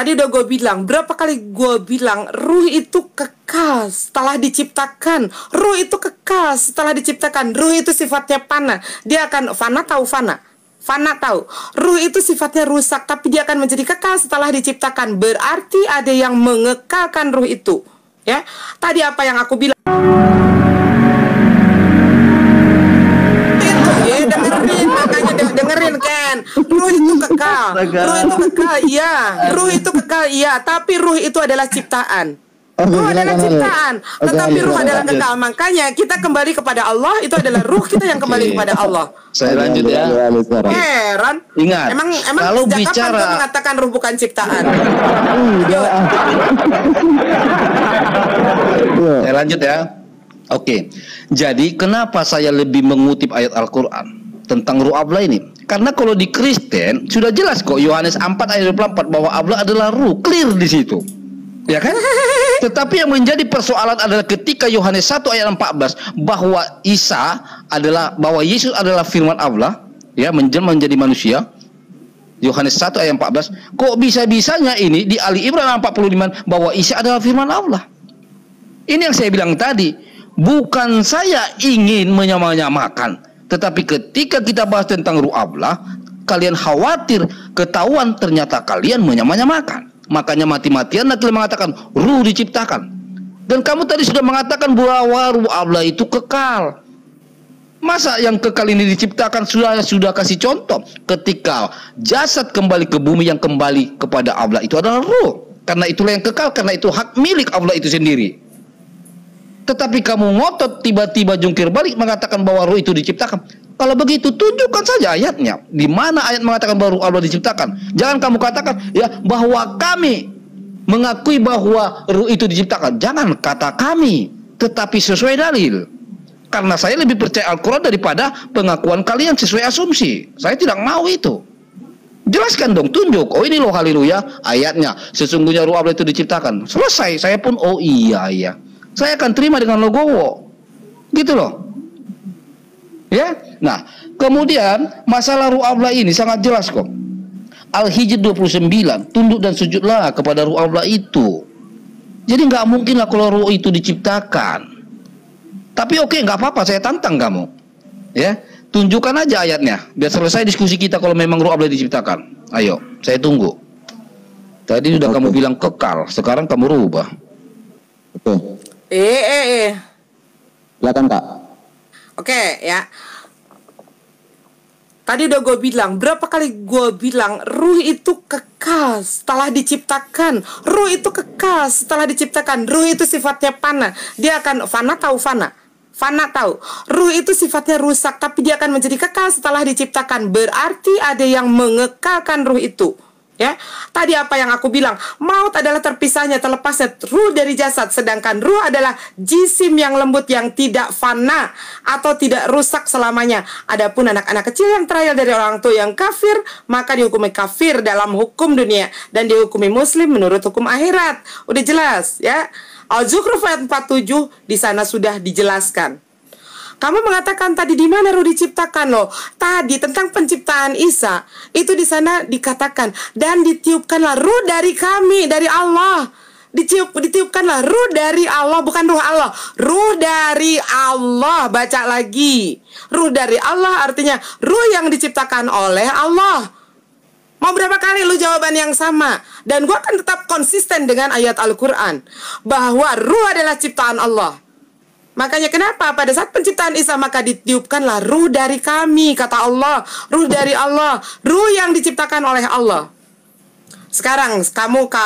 Tadi udah gue bilang, berapa kali gue bilang, ruh itu kekal setelah diciptakan. Ruh itu kekal setelah diciptakan. Ruh itu sifatnya fana. Dia akan fana, tahu fana? Fana tahu. Ruh itu sifatnya rusak, tapi dia akan menjadi kekal setelah diciptakan. Berarti ada yang mengekalkan ruh itu. Ya, tadi apa yang aku bilang? Dengerin kan, ruh itu kekal, ruh itu kekal, iya, ruh itu kekal, iya, tapi ruh itu adalah ciptaan. Ruh adalah ciptaan, tetapi ruh adalah kekal. Makanya kita kembali kepada Allah, itu adalah ruh kita yang kembali kepada Allah. Saya lanjut ya. Heran. Ingat, emang kalau sejak bicara kapan kau mengatakan ruh bukan ciptaan? Saya lanjut ya. Oke. Jadi kenapa saya lebih mengutip ayat Al-Qur'an tentang ruh Allah ini? Karena kalau di Kristen sudah jelas kok, Yohanes 4 ayat 24, bahwa Allah adalah ruh, clear di situ. Ya kan? Tetapi yang menjadi persoalan adalah ketika Yohanes 1 ayat 14 bahwa bahwa Yesus adalah firman Allah, ya, menjelma menjadi manusia. Yohanes 1 ayat 14, kok bisa-bisanya ini di Ali Imran 45 bahwa Isa adalah firman Allah. Ini yang saya bilang tadi, bukan saya ingin menyamakan, tetapi ketika kita bahas tentang ruh Allah, kalian khawatir ketahuan ternyata kalian menyamakan. Makanya mati-matian kalian mengatakan ruh diciptakan. Dan kamu tadi sudah mengatakan bahwa ruh Allah itu kekal. Masa yang kekal ini diciptakan? Sudah kasih contoh. Ketika jasad kembali ke bumi, yang kembali kepada Allah itu adalah ruh. Karena itulah yang kekal, karena itu hak milik Allah itu sendiri. Tetapi kamu ngotot tiba-tiba jungkir balik mengatakan bahwa ruh itu diciptakan. Kalau begitu tunjukkan saja ayatnya. Di mana ayat mengatakan bahwa ruh Allah diciptakan? Jangan kamu katakan ya bahwa kami mengakui bahwa ruh itu diciptakan. Jangan kata kami, tetapi sesuai dalil. Karena saya lebih percaya Al-Quran daripada pengakuan kalian sesuai asumsi. Saya tidak mau itu. Jelaskan dong, tunjuk. Oh ini loh, haleluya, ayatnya. Sesungguhnya ruh Allah itu diciptakan. Selesai, saya pun oh iya. Saya akan terima dengan logowo. Gitu loh. Ya. Nah, kemudian masalah ruh Allah ini sangat jelas kok. Al-Hijr 29, tunduk dan sujudlah kepada ruh Allah itu. Jadi nggak mungkin lah kalau ruh itu diciptakan. Tapi oke, nggak apa-apa, saya tantang kamu. Ya, tunjukkan aja ayatnya. Biar selesai diskusi kita kalau memang ruh Allah diciptakan. Ayo, saya tunggu. Tadi sudah kamu bilang kekal, sekarang kamu rubah. Oke. Silakan Kak. Oke ya. Tadi udah gue bilang, berapa kali gue bilang ruh itu kekal setelah diciptakan. Ruh itu kekal setelah diciptakan. Ruh itu sifatnya fana. Dia akan fana, tahu fana? Fana tahu. Ruh itu sifatnya rusak, tapi dia akan menjadi kekal setelah diciptakan. Berarti ada yang mengekalkan ruh itu. Ya, tadi apa yang aku bilang, maut adalah terpisahnya, terlepasnya ruh dari jasad, sedangkan ruh adalah jisim yang lembut yang tidak fana atau tidak rusak selamanya. Adapun anak-anak kecil yang terahir dari orang tua yang kafir, maka dihukumi kafir dalam hukum dunia dan dihukumi muslim menurut hukum akhirat. Udah jelas ya. Al-Zukhruf ayat 47 di sana sudah dijelaskan. Kamu mengatakan tadi di mana ruh diciptakan loh? Tadi tentang penciptaan Isa itu di sana dikatakan dan ditiupkanlah ruh dari kami, dari Allah. Ditiupkanlah ruh dari Allah, bukan ruh Allah. Ruh dari Allah, baca lagi. Ruh dari Allah artinya ruh yang diciptakan oleh Allah. Mau berapa kali lu jawaban yang sama? Dan gua akan tetap konsisten dengan ayat Al-Quran bahwa ruh adalah ciptaan Allah. Makanya kenapa pada saat penciptaan Isa maka ditiupkanlah ruh dari kami, kata Allah. Ruh dari Allah, ruh yang diciptakan oleh Allah. Sekarang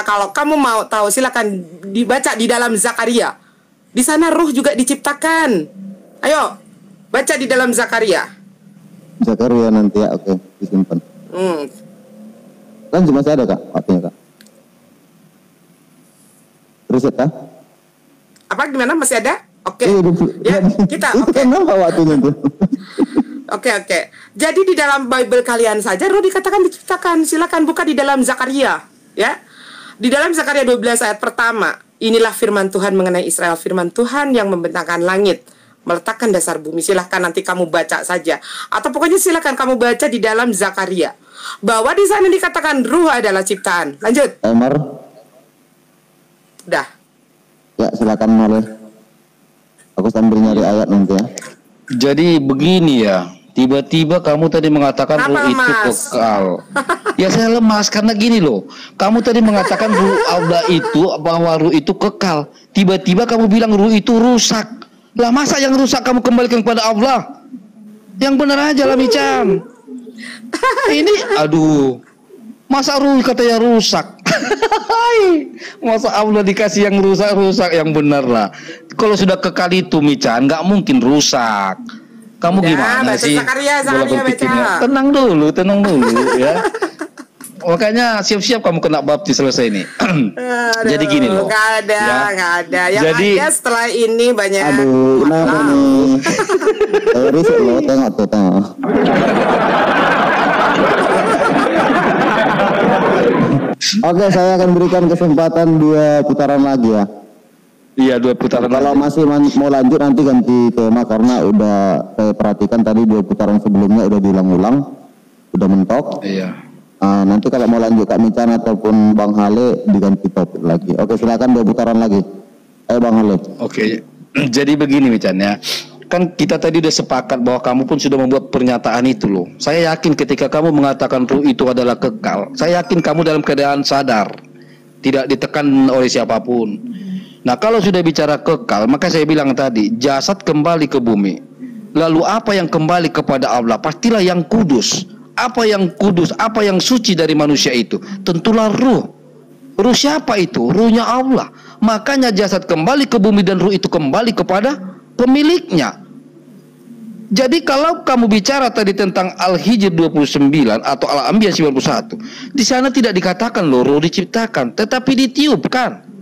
kalau kamu mau tahu silakan dibaca di dalam Zakaria. Di sana ruh juga diciptakan. Ayo baca di dalam Zakaria. Zakaria nanti ya, oke, disimpan. Kan masih ada Kak, waktunya Kak. Riset Kak? Apa gimana, masih ada? Oke, ya kita oke. Kenapa waktunya tuh? Oke. Jadi di dalam Bible kalian saja roh dikatakan diciptakan. Silakan buka di dalam Zakaria, ya. Di dalam Zakaria 12 ayat pertama, inilah firman Tuhan mengenai Israel, firman Tuhan yang membentangkan langit. meletakkan dasar bumi. Silahkan nanti kamu baca saja. Atau pokoknya silahkan kamu baca di dalam Zakaria. Bahwa di sana dikatakan ruh adalah ciptaan. Lanjut. Emar. Udah. Ya, silakan boleh. Aku sambil nyari ayat nanti ya. Jadi begini ya. Tiba-tiba kamu tadi mengatakan Kenapa ruh itu lemas? kekal. Ya saya lemas karena gini loh. Kamu tadi mengatakan ruh Allah itu, bahwa ruh itu kekal. Tiba-tiba kamu bilang ruh itu rusak. Lah masa yang rusak kamu kembalikan kepada Allah? Yang benar aja lah Micam. Ini aduh. Masa ruh katanya rusak. Masa Allah dikasih yang rusak-rusak, yang benar lah. Kalau sudah kekal itu Micam, nggak mungkin rusak. Kamu Udah, gimana baca sih? Zakaria, Dalam Zakaria berpikirnya? baca. Tenang dulu ya. Makanya siap-siap kamu kena baptis selesai nih. Jadi gini loh. Gak ada, ya. gak ada. Yang Jadi, ada setelah ini banyak. Aduh, kenapa nih? Risik loh, tengok tuh, tengok. Oke, saya akan berikan kesempatan 2 putaran lagi ya. Iya 2 putaran. Kalau masih mau lanjut nanti ganti tema, karena udah saya perhatikan tadi 2 putaran sebelumnya udah diulang-ulang, udah mentok. Iya. Nanti kalau mau lanjut Kak Mican ataupun Bang Hale diganti topik lagi. Oke, silakan 2 putaran lagi. Ayo Bang Hale. Oke. Jadi begini Mican ya. Kan kita tadi udah sepakat bahwa kamu pun sudah membuat pernyataan itu loh. Saya yakin ketika kamu mengatakan ruh itu adalah kekal, saya yakin kamu dalam keadaan sadar, tidak ditekan oleh siapapun. Nah kalau sudah bicara kekal, maka saya bilang tadi, jasad kembali ke bumi. Lalu apa yang kembali kepada Allah? Pastilah yang kudus. Apa yang kudus, apa yang suci dari manusia itu? Tentulah ruh. Ruh siapa itu? Ruhnya Allah. Makanya jasad kembali ke bumi dan ruh itu kembali kepada pemiliknya. Jadi kalau kamu bicara tadi tentang Al-Hijr 29 atau Al-Anbiya 91, di sana tidak dikatakan loh ruh diciptakan, tetapi ditiupkan.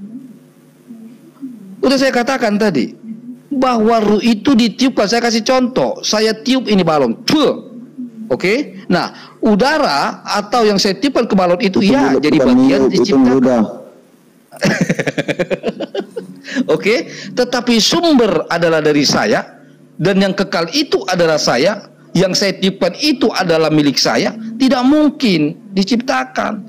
Udah saya katakan tadi bahwa ruh itu ditiupkan. Saya kasih contoh, saya tiup ini balon, oke? Nah, udara atau yang saya tiupkan ke balon itu ya jadi bagian diciptakan. Oke, tetapi sumber adalah dari saya, dan yang kekal itu adalah saya, yang saya tiupkan itu adalah milik saya. Tidak mungkin diciptakan.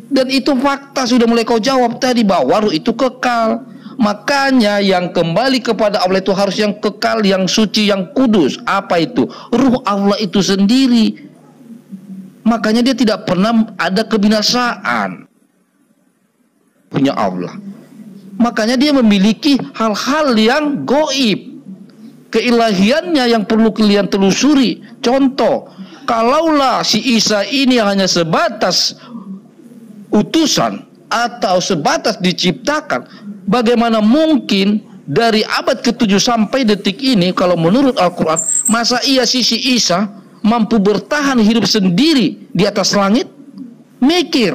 Dan itu fakta, sudah mulai kau jawab tadi bahwa ruh itu kekal. Makanya yang kembali kepada Allah itu harus yang kekal, yang suci, yang kudus. Apa itu? Ruh Allah itu sendiri. Makanya dia tidak pernah ada kebinasaan. Punya Allah. Makanya dia memiliki hal-hal yang goib. Keilahiannya yang perlu kalian telusuri. Contoh, kalaulah si Isa ini hanya sebatas utusan atau sebatas diciptakan, bagaimana mungkin dari abad ke-7 sampai detik ini, kalau menurut Al-Quran, masa iya si Isa mampu bertahan hidup sendiri di atas langit? Mikir.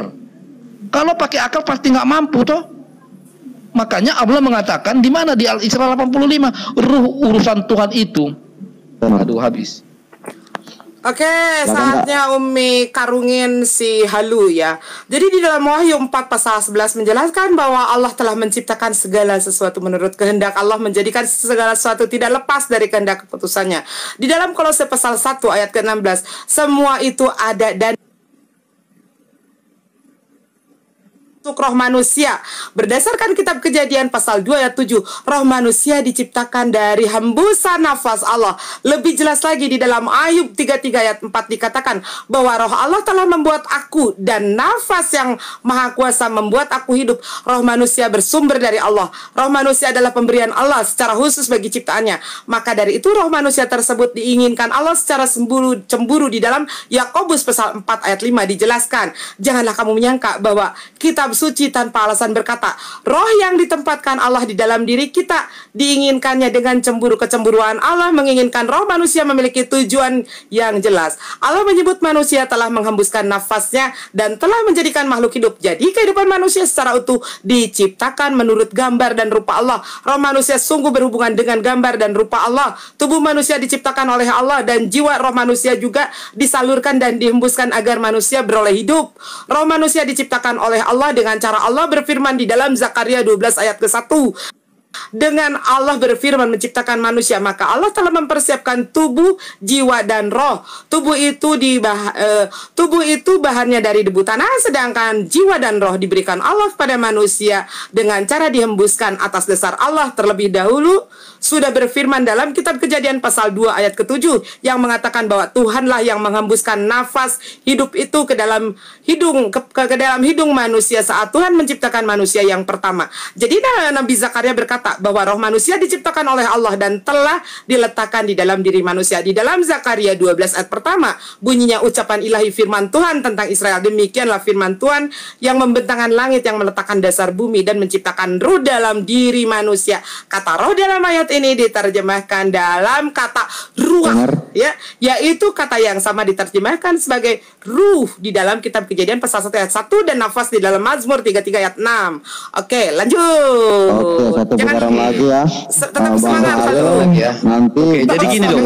Kalau pakai akal pasti nggak mampu toh. Makanya Allah mengatakan di mana di Al-Isra 85, ruh urusan Tuhan itu. Aduh habis. Oke, saatnya Umi karungin si Halu ya. Jadi di dalam Wahyu 4 pasal 11 menjelaskan bahwa Allah telah menciptakan segala sesuatu menurut kehendak Allah, menjadikan segala sesuatu tidak lepas dari kehendak keputusannya. Di dalam Kolose pasal 1 ayat ke-16, semua itu ada dan untuk roh manusia. Berdasarkan kitab Kejadian pasal 2 ayat 7, roh manusia diciptakan dari hembusan nafas Allah. Lebih jelas lagi di dalam Ayub 33 ayat 4 dikatakan bahwa roh Allah telah membuat aku, dan nafas yang maha kuasa membuat aku hidup. Roh manusia bersumber dari Allah. Roh manusia adalah pemberian Allah secara khusus bagi ciptaannya. Maka dari itu roh manusia tersebut diinginkan Allah secara cemburu. Di dalam Yakobus pasal 4 ayat 5 dijelaskan, janganlah kamu menyangka bahwa kitab suci tanpa alasan berkata, roh yang ditempatkan Allah di dalam diri kita diinginkannya dengan cemburu. Kecemburuan Allah menginginkan roh manusia memiliki tujuan yang jelas. Allah menyebut manusia telah menghembuskan nafasnya dan telah menjadikan makhluk hidup. Jadi kehidupan manusia secara utuh diciptakan menurut gambar dan rupa Allah. Roh manusia sungguh berhubungan dengan gambar dan rupa Allah. Tubuh manusia diciptakan oleh Allah, dan jiwa roh manusia juga disalurkan dan dihembuskan agar manusia beroleh hidup. Roh manusia diciptakan oleh Allah dengan cara Allah berfirman di dalam Zakaria 12 ayat ke-1. Dengan Allah berfirman menciptakan manusia, maka Allah telah mempersiapkan tubuh, jiwa, dan roh. Tubuh itu bahannya dari debu tanah, sedangkan jiwa dan roh diberikan Allah kepada manusia dengan cara dihembuskan atas dasar Allah terlebih dahulu. Sudah berfirman dalam kitab Kejadian pasal 2 ayat ke-7 yang mengatakan bahwa Tuhanlah yang menghembuskan nafas hidup itu ke dalam hidung manusia saat Tuhan menciptakan manusia yang pertama. Jadi Nabi Zakaria berkata bahwa roh manusia diciptakan oleh Allah dan telah diletakkan di dalam diri manusia. Di dalam Zakaria 12 ayat pertama bunyinya ucapan ilahi firman Tuhan tentang Israel. Demikianlah firman Tuhan yang membentangkan langit, yang meletakkan dasar bumi dan menciptakan ruh dalam diri manusia. Kata roh dalam ayat ini diterjemahkan dalam kata ruah, ya, yaitu kata yang sama diterjemahkan sebagai ruh di dalam kitab Kejadian pasal 1 ayat 1 dan nafas di dalam Mazmur 33 ayat 6. Oke, lanjut. Oke, satu putaran lagi ya. Tetap semangat lagi ya. Nanti Oke, jadi gini dong.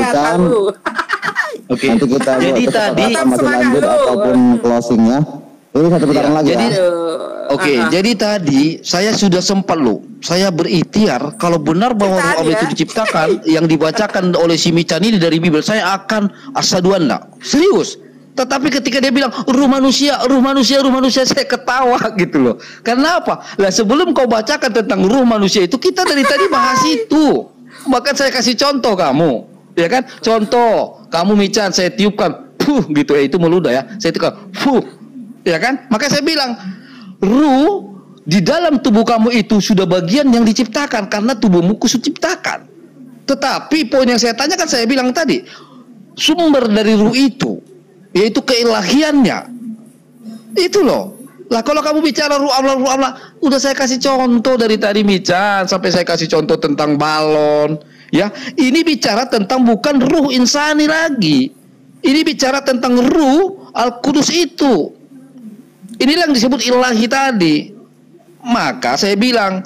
Oke. Nanti kita Jadi tadi masih lanjut ataupun closingnya. Ini satu putaran lagi jadi, ya. Oke, jadi tadi saya sudah sempat saya berikhtiar kalau benar bahwa roh Allah itu diciptakan yang dibacakan oleh si Mican ini dari Bible, saya akan asyhadu anna. Serius. Tetapi ketika dia bilang ruh manusia, saya ketawa gitu loh. Karena apa? Lah sebelum kau bacakan tentang ruh manusia itu, kita dari tadi bahas itu. Bahkan saya kasih contoh kamu, ya kan? Contoh, kamu Mican, saya tiupkan, gitu ya, itu meludah ya. Saya tiupkan, ya kan? Maka saya bilang, ruh di dalam tubuh kamu itu sudah bagian yang diciptakan karena tubuhmu khusus ciptakan. Tetapi poin yang saya tanyakan, saya bilang tadi, sumber dari ruh itu yaitu keilahiannya. Itu loh. Lah kalau kamu bicara ruh Allah, udah saya kasih contoh dari tadi Mican sampai saya kasih contoh tentang balon, ya. Ini bicara tentang bukan ruh insani lagi. Ini bicara tentang ruh Al-Qudus itu. Inilah yang disebut ilahi tadi. Maka saya bilang,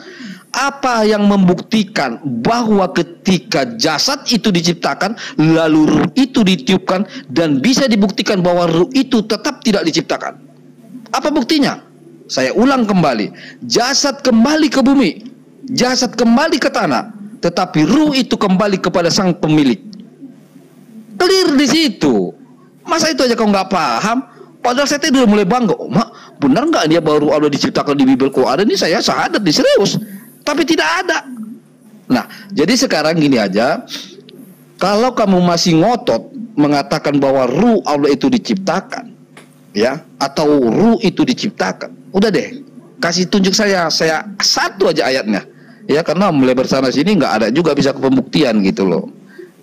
apa yang membuktikan bahwa ketika jasad itu diciptakan, lalu ruh itu ditiupkan, dan bisa dibuktikan bahwa ruh itu tetap tidak diciptakan? Apa buktinya? Saya ulang kembali. Jasad kembali ke bumi, jasad kembali ke tanah, tetapi ruh itu kembali kepada sang pemilik. Clear di situ. Masa itu aja kau nggak paham? Padahal saya tadi udah mulai bangga. Oh, mak, benar nggak dia baru Allah diciptakan di Bible? Kalau ada ini saya syahadat di serius. Tapi tidak ada. Nah, jadi sekarang gini aja. Kalau kamu masih ngotot mengatakan bahwa ruh Allah itu diciptakan, ya, atau ruh itu diciptakan, udah deh, kasih tunjuk saya satu aja ayatnya, ya, karena melebar sana sini nggak ada juga bisa ke pembuktian gitu loh,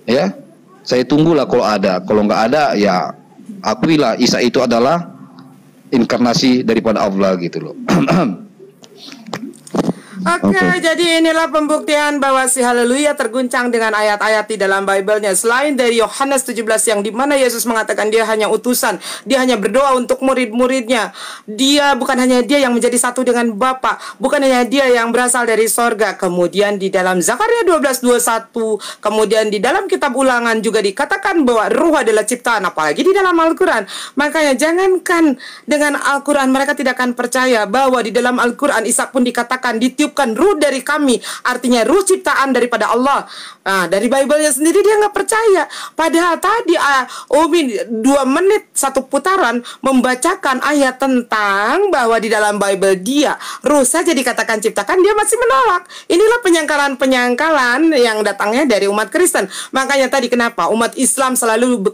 ya. Saya tunggulah kalau ada. Kalau nggak ada, ya akuilah Isa itu adalah inkarnasi daripada Allah gitu loh. Oke, jadi inilah pembuktian bahwa si haleluya terguncang dengan ayat-ayat di dalam Bible-nya. Selain dari Yohanes 17 yang dimana Yesus mengatakan dia hanya utusan, dia hanya berdoa untuk murid-muridnya. Dia bukan hanya dia yang menjadi satu dengan Bapa, bukan hanya dia yang berasal dari sorga. Kemudian di dalam Zakaria 12:21, kemudian di dalam kitab Ulangan juga dikatakan bahwa ruh adalah ciptaan, apalagi di dalam Al-Quran. Makanya jangankan dengan Al-Quran, mereka tidak akan percaya bahwa di dalam Al-Quran Ishak pun dikatakan ditiup ruh dari kami, artinya ruh ciptaan daripada Allah. Nah, dari Bible-nya sendiri dia nggak percaya. Padahal tadi Umi 2 menit 1 putaran membacakan ayat tentang bahwa di dalam Bible dia ruh saja dikatakan ciptakan, dia masih menolak. Inilah penyangkalan-penyangkalan yang datangnya dari umat Kristen. Makanya tadi kenapa umat Islam selalu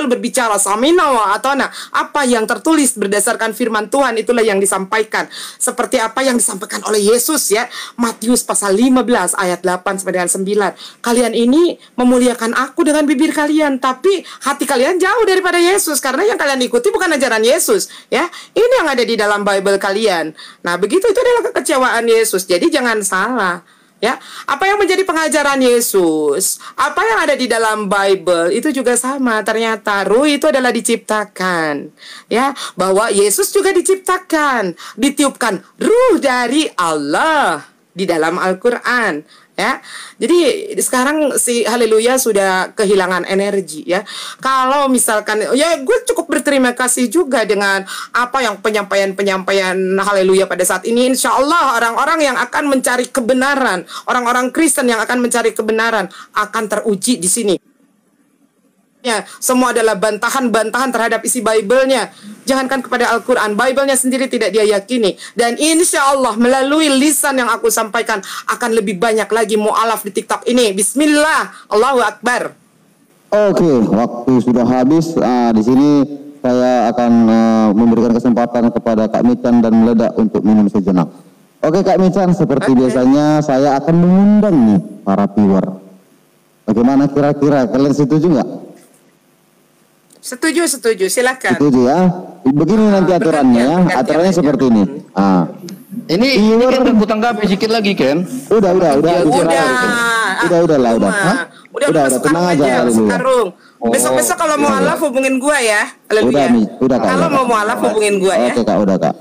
berbicara samina wa atona, apa yang tertulis berdasarkan firman Tuhan itulah yang disampaikan. Seperti apa yang disampaikan oleh Yesus, ya, Matius pasal 15 ayat 8 sampai dengan 9. Kalian ini memuliakan aku dengan bibir kalian, tapi hati kalian jauh daripada Yesus, karena yang kalian ikuti bukan ajaran Yesus, ya. Ini yang ada di dalam Bible kalian. Nah, begitu itu adalah kekecewaan Yesus. Jadi jangan salah, ya. Apa yang menjadi pengajaran Yesus, apa yang ada di dalam Bible itu juga sama. Ternyata ruh itu adalah diciptakan, ya, bahwa Yesus juga diciptakan, ditiupkan ruh dari Allah di dalam Al-Quran, ya. Jadi sekarang si haleluya sudah kehilangan energi ya. Kalau misalkan ya gue cukup berterima kasih juga dengan apa yang penyampaian haleluya pada saat ini. Insya Allah orang-orang yang akan mencari kebenaran, orang-orang Kristen yang akan mencari kebenaran akan teruji di sini. Ya, semua adalah bantahan-bantahan terhadap isi Bible-nya. Jangankan kepada Al-Quran, Bible-nya sendiri tidak dia yakini. Dan insya Allah melalui lisan yang aku sampaikan akan lebih banyak lagi mu'alaf di TikTok ini. Bismillah, Allahu Akbar. Oke, waktu sudah habis. Di sini saya akan memberikan kesempatan kepada Kak Michan dan Meledak untuk minum sejenak. Oke Kak Michan, seperti biasanya saya akan mengundang nih para viewer. Bagaimana kira-kira, kalian setuju nggak? Setuju, silakan. Setuju ya. Begini nanti aturannya ya. Aturannya seperti ini. Ini kan aku tanggapi sedikit lagi Ken. Udah. Udah Tenang aja dulu. Besok-besok kalau mau alaf hubungin gua ya. Udah Kak. Kalau mau alaf hubungin gua ya. Oke Kak, udah Kak.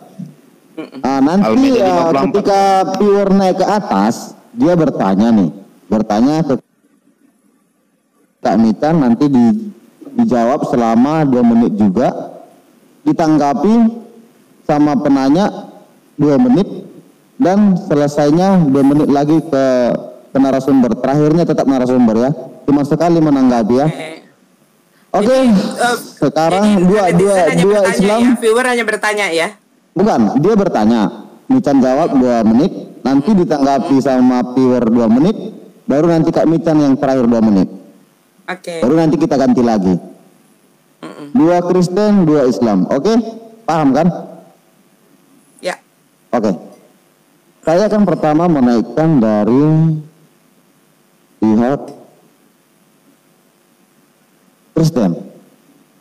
Nanti ketika viewer naik ke atas, dia bertanya ke Kak Michan, nanti dijawab selama 2 menit juga, ditanggapi sama penanya 2 menit, dan selesainya 2 menit lagi ke narasumber. Terakhirnya tetap narasumber ya, cuma sekali menanggapi ya. Oke. Sekarang dua Islam. Ya, viewer hanya bertanya ya. Bukan, dia bertanya, Michan jawab 2 menit, nanti ditanggapi sama viewer 2 menit, baru nanti Kak Michan yang terakhir 2 menit. Baru nanti kita ganti lagi. 2 Kristen, 2 Islam. Oke? Paham kan? Ya. Oke. Saya akan pertama menaikkan dari pihak Kristen.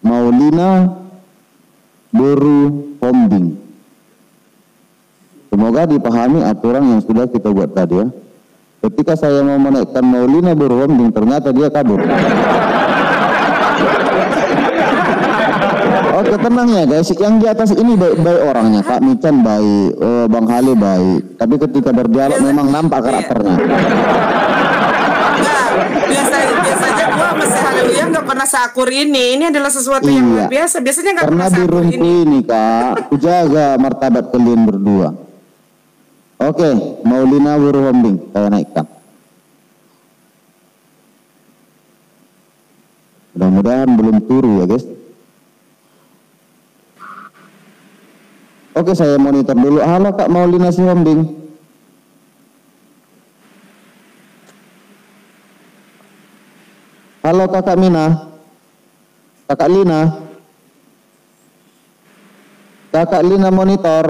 Maulina Boru Hombing. Semoga dipahami aturan yang sudah kita buat tadi ya. Ketika saya mau menaikkan Maulina Burwanding, ternyata dia kabur. Oke, tenang ya guys. Yang di atas ini baik-baik orangnya. Kak Michan baik, Bang Hale baik. Tapi ketika berdialog memang nampak karakternya. Biasanya gua masih haleluya nggak pernah seakur ini. Ini adalah sesuatu yang luar biasa. Biasanya nggak pernah seakur ini. Karena di ini Kak, kujaga martabat kalian berdua. Oke, Maulina Burwanding saya naikkan. Mudah-mudahan belum turu ya guys. Oke, saya monitor dulu. Halo Kak Maulina Sihombing. Halo Kakak Mina. Kakak Lina. Kakak Lina monitor.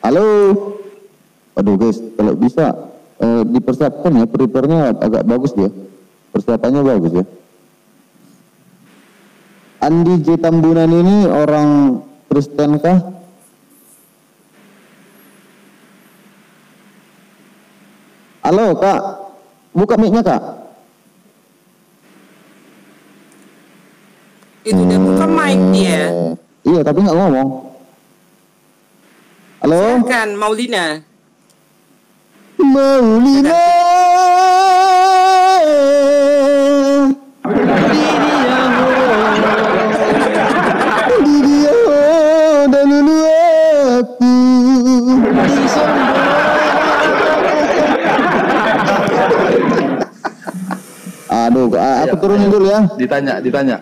Halo. Aduh guys, kalau bisa dipersiapkan ya, prepare-nya agak bagus dia. Persiapannya bagus ya. Andi J. Tambunan ini orang Kristen kah? Halo Kak, buka mic-nya Kak. Itu udah buka mic dia. Iya, tapi nggak ngomong. Halo? Silakan Maulina. Maulina. Dan dulu aku. Aduh, aku turunin dulu ya. Ditanya.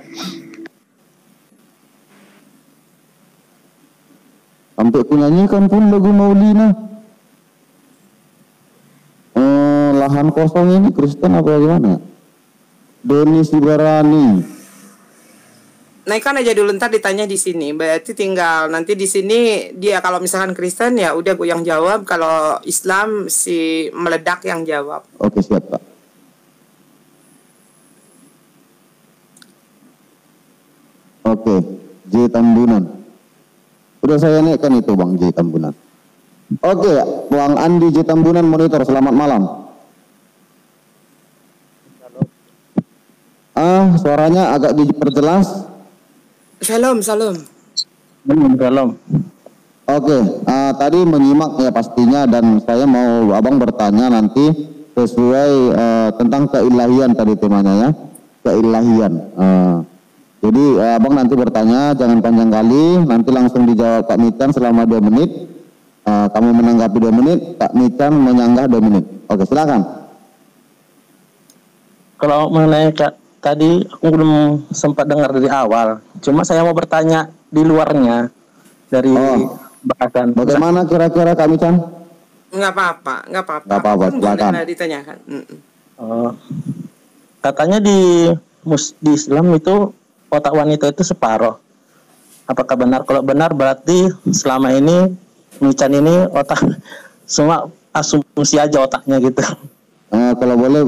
Sampai aku nyanyikan pun lagu Maulina. Lahan kosong ini Kristen apa gimana? Doni Sibarani. Naikkan aja dulu, ntar ditanya di sini. Berarti tinggal nanti di sini dia kalau misalkan Kristen ya udah gue yang jawab. Kalau Islam si Meledak yang jawab. Oke, siap Pak. Oke, J. Tambunan. Udah saya naikkan itu Bang J. Tambunan. Oke, Bang Andi J. Tambunan monitor, selamat malam. Suaranya agak diperjelas. Shalom. Shalom. Oke, tadi menyimak ya pastinya, dan saya mau abang bertanya nanti sesuai tentang keilahian tadi temanya ya, keilahian. Jadi abang nanti bertanya jangan panjang kali, nanti langsung dijawab Kak Mican selama 2 menit. Kamu menanggapi 2 menit, Kak Mican menyanggah 2 menit. Oke, silakan. Kalau mengenai tadi aku belum sempat dengar dari awal. Cuma saya mau bertanya di luarnya dari bahasan. Bagaimana kira-kira Kak Mican? Nggak apa-apa. Nggak apa-apa, silakan. Boleh ditanyakan. Katanya di Islam itu otak wanita itu separuh. Apakah benar? Kalau benar berarti selama ini Mican ini otak semua asumsi aja otaknya gitu. Kalau boleh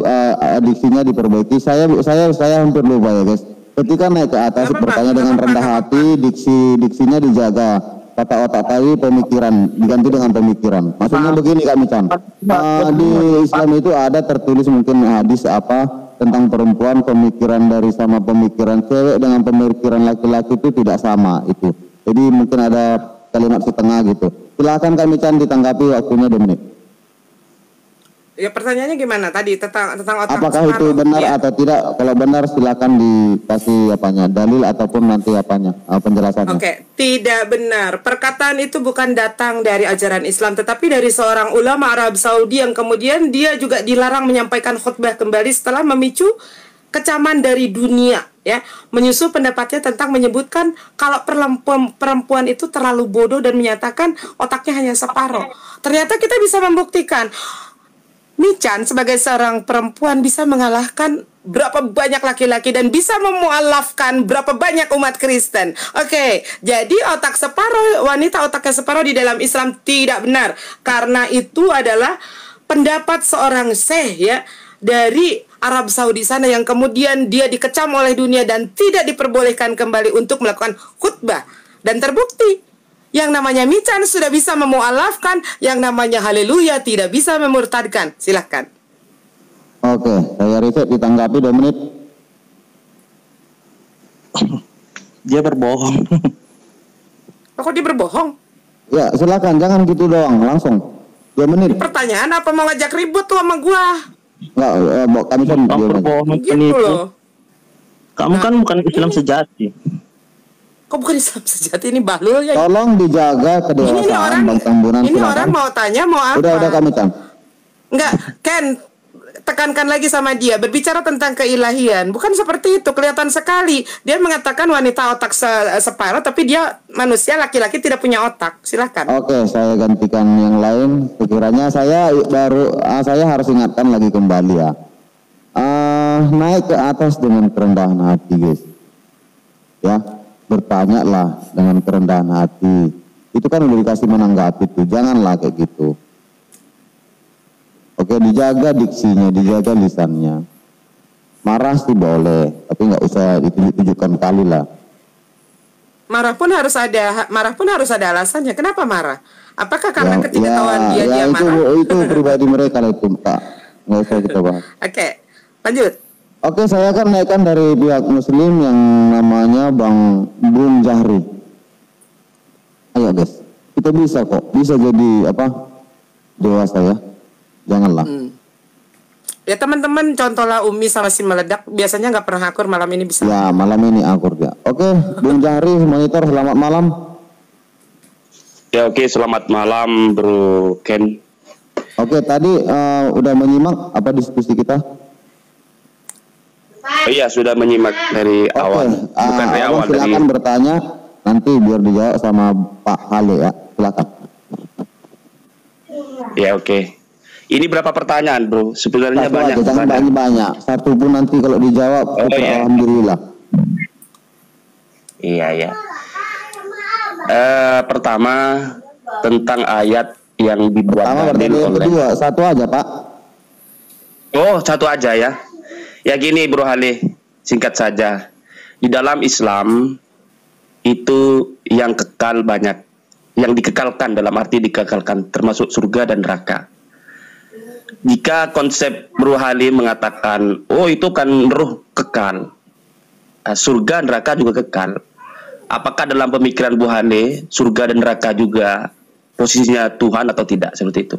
diksinya diperbaiki. Saya hampir lupa ya guys. Ketika naik ke atas bertanya dengan rendah hati, diksinya dijaga. Kata otak tadi pemikiran diganti dengan pemikiran. Maksudnya begini Kak Mican. Di Islam itu ada tertulis mungkin hadis apa tentang perempuan, pemikiran dari sama pemikiran cewek dengan pemikiran laki-laki itu tidak sama itu. Jadi mungkin ada kalimat setengah gitu. Silakan Kak Mican ditanggapi, waktunya 2 menit. Ya pertanyaannya gimana tadi tentang otak apakah separuh, itu benar ya? Atau tidak? Kalau benar silakan dikasih apanya, dalil ataupun nanti apanya penjelasannya. Oke, tidak benar. Perkataan itu bukan datang dari ajaran Islam, tetapi dari seorang ulama Arab Saudi yang kemudian dia juga dilarang menyampaikan khutbah kembali setelah memicu kecaman dari dunia, ya, menyusul pendapatnya tentang menyebutkan kalau perempuan itu terlalu bodoh dan menyatakan otaknya hanya separuh. Ternyata kita bisa membuktikan Mican sebagai seorang perempuan bisa mengalahkan berapa banyak laki-laki dan bisa memualafkan berapa banyak umat Kristen. Oke, jadi otak separuh, wanita otaknya separuh di dalam Islam tidak benar. Karena itu adalah pendapat seorang syekh ya dari Arab Saudi sana yang kemudian dia dikecam oleh dunia dan tidak diperbolehkan kembali untuk melakukan khutbah. Dan terbukti yang namanya Mican sudah bisa memualafkan, yang namanya haleluya tidak bisa memurtadkan. Silahkan. Oke, saya riset ditanggapi 2 menit. Dia berbohong. Kok dia berbohong? Ya, silakan, jangan gitu doang, langsung 2 menit. Pertanyaan apa mau ngajak ribut tuh sama gua? Enggak, kami kan berbohong gitu loh. Kamu kan bukan Islam sejati. Kok bukan Islam sejati, ini bahlul ya? Tolong dijaga kedewasaan Bang Tambunan. Ini orang mau tanya mau apa? Udah Kami Can. Enggak, Ken, tekankan lagi sama dia. Berbicara tentang keilahian, bukan seperti itu. Kelihatan sekali. Dia mengatakan wanita otak separuh, tapi dia manusia laki-laki tidak punya otak. Silakan. Oke, saya gantikan yang lain. Sekiranya saya harus ingatkan lagi kembali ya. Naik ke atas dengan kerendahan hati, guys. Ya. Bertanyalah dengan kerendahan hati. Itu kan udah dikasih menanggapi tuh, janganlah kayak gitu. Oke, dijaga diksinya, dijaga lisannya. Marah sih boleh, tapi nggak usah ditunjukkan kali lah. Marah pun harus ada alasannya. Kenapa marah? Apakah karena ketidaktahuan dia marah? Itu pribadi mereka lah itu, Kak. Nggak usah kita bahas. Oke, lanjut. Oke, saya akan naikkan dari pihak Muslim yang namanya Bung Jahri. Ayo guys, kita bisa kok, bisa jadi dewasa ya, janganlah. Ya teman-teman, contohlah Umi sama si meledak, biasanya nggak pernah akur, malam ini bisa. Ya, malam ini akur dia. Oke, Bung Jahri, monitor, selamat malam. Ya oke, selamat malam Bro Ken. Oke, tadi udah menyimak apa diskusi kita? Oh iya, sudah menyimak dari awal. Bukan dari awal. Silakan bertanya, nanti biar dijawab sama Pak Hale ya. Silakan. Ya oke. Ini berapa pertanyaan Bro? Sebenarnya banyak. Jangan banyak. Satu pun nanti kalau dijawab, iya. Alhamdulillah. Iya. Pertama tentang ayat yang dibuat dalil oleh. Kedua, satu aja Pak. Oh, satu aja ya. Ya gini Bro Hale, singkat saja. Di dalam Islam itu yang kekal banyak, yang dikekalkan dalam arti dikekalkan termasuk surga dan neraka. Jika konsep Bro Hale mengatakan, oh itu kan ruh kekal, surga neraka juga kekal, apakah dalam pemikiran Bu Hale surga dan neraka juga posisinya Tuhan atau tidak, seperti itu.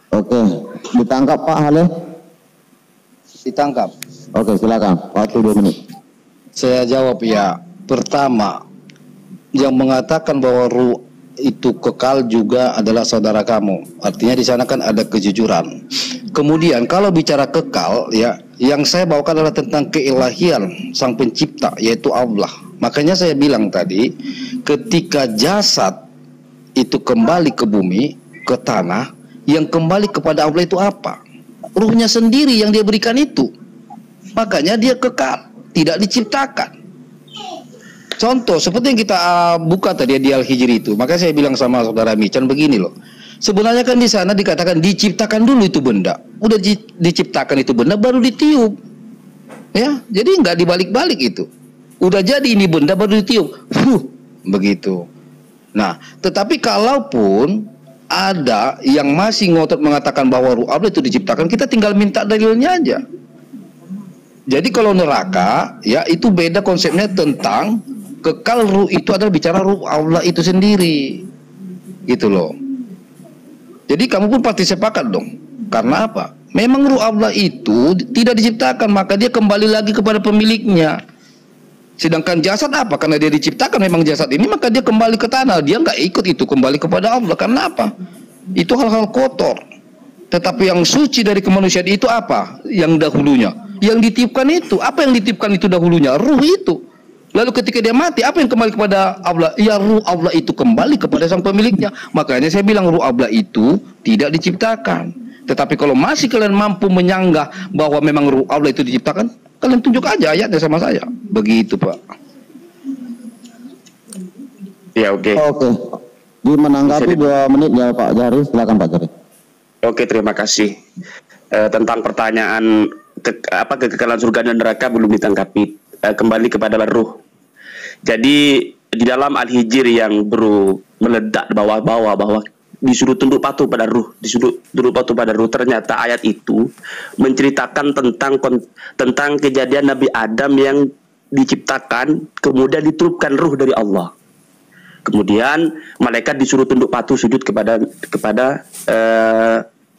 Oke, ditangkap Pak Hale. Ditangkap. Oke, silakan. Waktu 2 menit. Saya jawab ya. Pertama, yang mengatakan bahwa ruh itu kekal juga adalah saudara kamu. Artinya di sana kan ada kejujuran. Kemudian kalau bicara kekal ya, yang saya bawakan adalah tentang keilahian Sang Pencipta, yaitu Allah. Makanya saya bilang tadi, ketika jasad itu kembali ke bumi, ke tanah, yang kembali kepada Allah itu apa? Ruhnya sendiri yang dia berikan itu. Makanya dia kekal, tidak diciptakan. Contoh seperti yang kita buka tadi di Al-Hijr itu. Makanya saya bilang sama saudara Michan begini loh. Sebenarnya kan di sana dikatakan diciptakan dulu itu benda. Udah diciptakan itu benda baru ditiup. Ya, jadi nggak dibalik-balik itu. Udah jadi ini benda baru ditiup. Begitu. Nah, tetapi kalaupun ada yang masih ngotot mengatakan bahwa ruh Allah itu diciptakan, kita tinggal minta dalilnya aja. Jadi kalau neraka, ya itu beda konsepnya tentang kekal ruh itu adalah bicara ruh Allah itu sendiri. Gitu loh. Jadi kamu pun pasti sepakat dong. Karena apa? Memang ruh Allah itu tidak diciptakan, maka dia kembali lagi kepada pemiliknya. Sedangkan jasad apa? Karena dia diciptakan memang jasad ini, maka dia kembali ke tanah. Dia nggak ikut itu kembali kepada Allah. Karena apa? Itu hal-hal kotor. Tetapi yang suci dari kemanusiaan itu apa? Yang dahulunya. Yang ditiupkan itu. Apa yang ditiupkan itu dahulunya? Ruh itu. Lalu ketika dia mati, apa yang kembali kepada Allah? Ya ruh Allah itu kembali kepada sang pemiliknya. Makanya saya bilang ruh Allah itu tidak diciptakan. Tetapi kalau masih kalian mampu menyanggah bahwa memang ruh Allah itu diciptakan, kalian tunjuk aja ayatnya sama saya. Begitu Pak. Ya oke. Oke. Di menanggapi 2 menit ya Pak Jari, silakan Pak Jari. Oke, terima kasih. Tentang pertanyaan kekekalan surga dan neraka belum ditanggapi. Kembali kepada ruh. Jadi di dalam Al-Hijr yang baru meledak bawah-bawah bahwa disuruh tunduk patuh pada ruh, disuruh tunduk patuh pada ruh, ternyata ayat itu menceritakan tentang kejadian Nabi Adam yang diciptakan kemudian ditiupkan ruh dari Allah. Kemudian malaikat disuruh tunduk patuh sujud kepada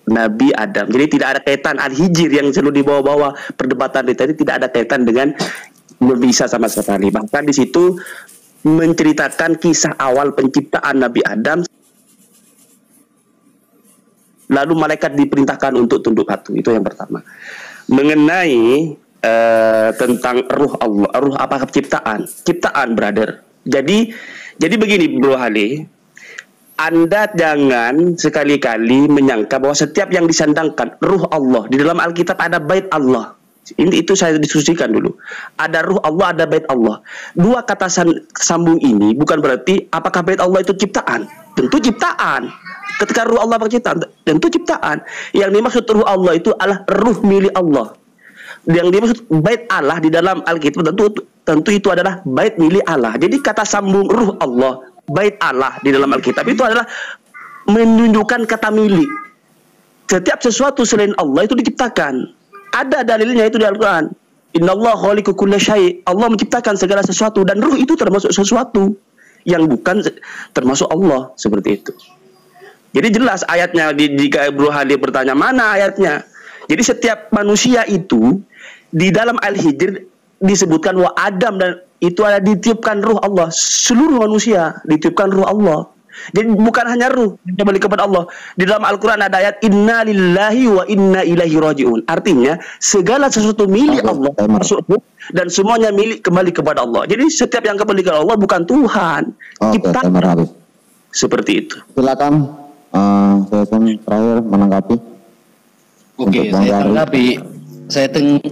Nabi Adam. Jadi tidak ada kaitan Al-Hijr yang selalu dibawa-bawa perdebatan tadi, tidak ada kaitan dengan Nabi Isa sama sekali. Bahkan di situ menceritakan kisah awal penciptaan Nabi Adam. Lalu malaikat diperintahkan untuk tunduk patuh. Itu yang pertama. Mengenai tentang ruh Allah, ruh apa ciptaan, brother. Jadi begini Bro Hale, Anda jangan sekali-kali menyangka bahwa setiap yang disandangkan ruh Allah di dalam Alkitab ada bait Allah. Itu saya diskusikan dulu. Ada ruh Allah, ada bait Allah. Dua kata sambung ini bukan berarti apakah bait Allah itu ciptaan. Tentu ciptaan. Ketika ruh Allah berciptaan, tentu ciptaan. Yang dimaksud ruh Allah itu adalah ruh milik Allah. Yang dimaksud bait Allah di dalam Alkitab tentu itu adalah bait milik Allah. Jadi kata sambung ruh Allah, bait Allah di dalam Alkitab itu adalah menunjukkan kata milik. Setiap sesuatu selain Allah itu diciptakan. Ada dalilnya itu di Al-Quran. Innallaha khaliqu kulli syai'. Allah menciptakan segala sesuatu dan ruh itu termasuk sesuatu yang bukan termasuk Allah, seperti itu. Jadi jelas ayatnya jika Bro Hadi bertanya mana ayatnya. Jadi setiap manusia itu di dalam Al-Hijr disebutkan bahwa Adam dan itu ada ditiupkan ruh Allah. Seluruh manusia ditiupkan ruh Allah. Jadi bukan hanya ruh kembali kepada Allah. Di dalam Al-Quran ada ayat Inna lillahi wa inna ilaihi raji'un. Artinya segala sesuatu milik Allah masuk ruh dan semuanya milik kembali kepada Allah. Jadi setiap yang kembali kepada Allah bukan Tuhan. Ciptaan. Seperti itu. Silakan sesi terakhir menanggapi. Oke, saya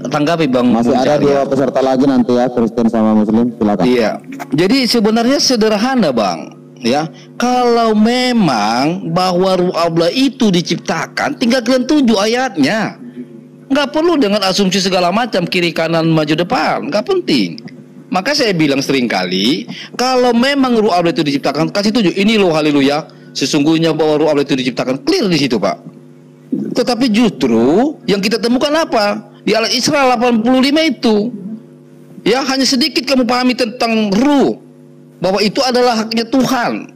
tanggapi Bang. Masih ada 2 peserta lagi nanti ya, Kristen sama Muslim. Silakan. Iya. Jadi sebenarnya sederhana Bang. Ya, kalau memang bahwa ruh Allah itu diciptakan, tinggal kalian tunjuk ayatnya. Nggak perlu dengan asumsi segala macam kiri kanan maju depan, nggak penting. Maka saya bilang sering kali, kalau memang ruh Allah itu diciptakan, kasih tunjuk. Ini loh haleluya, sesungguhnya bahwa ruh Allah itu diciptakan, clear di situ Pak. Tetapi justru yang kita temukan apa? Di Al-Isra 85 itu. Ya, hanya sedikit kamu pahami tentang ruh, bahwa itu adalah haknya Tuhan.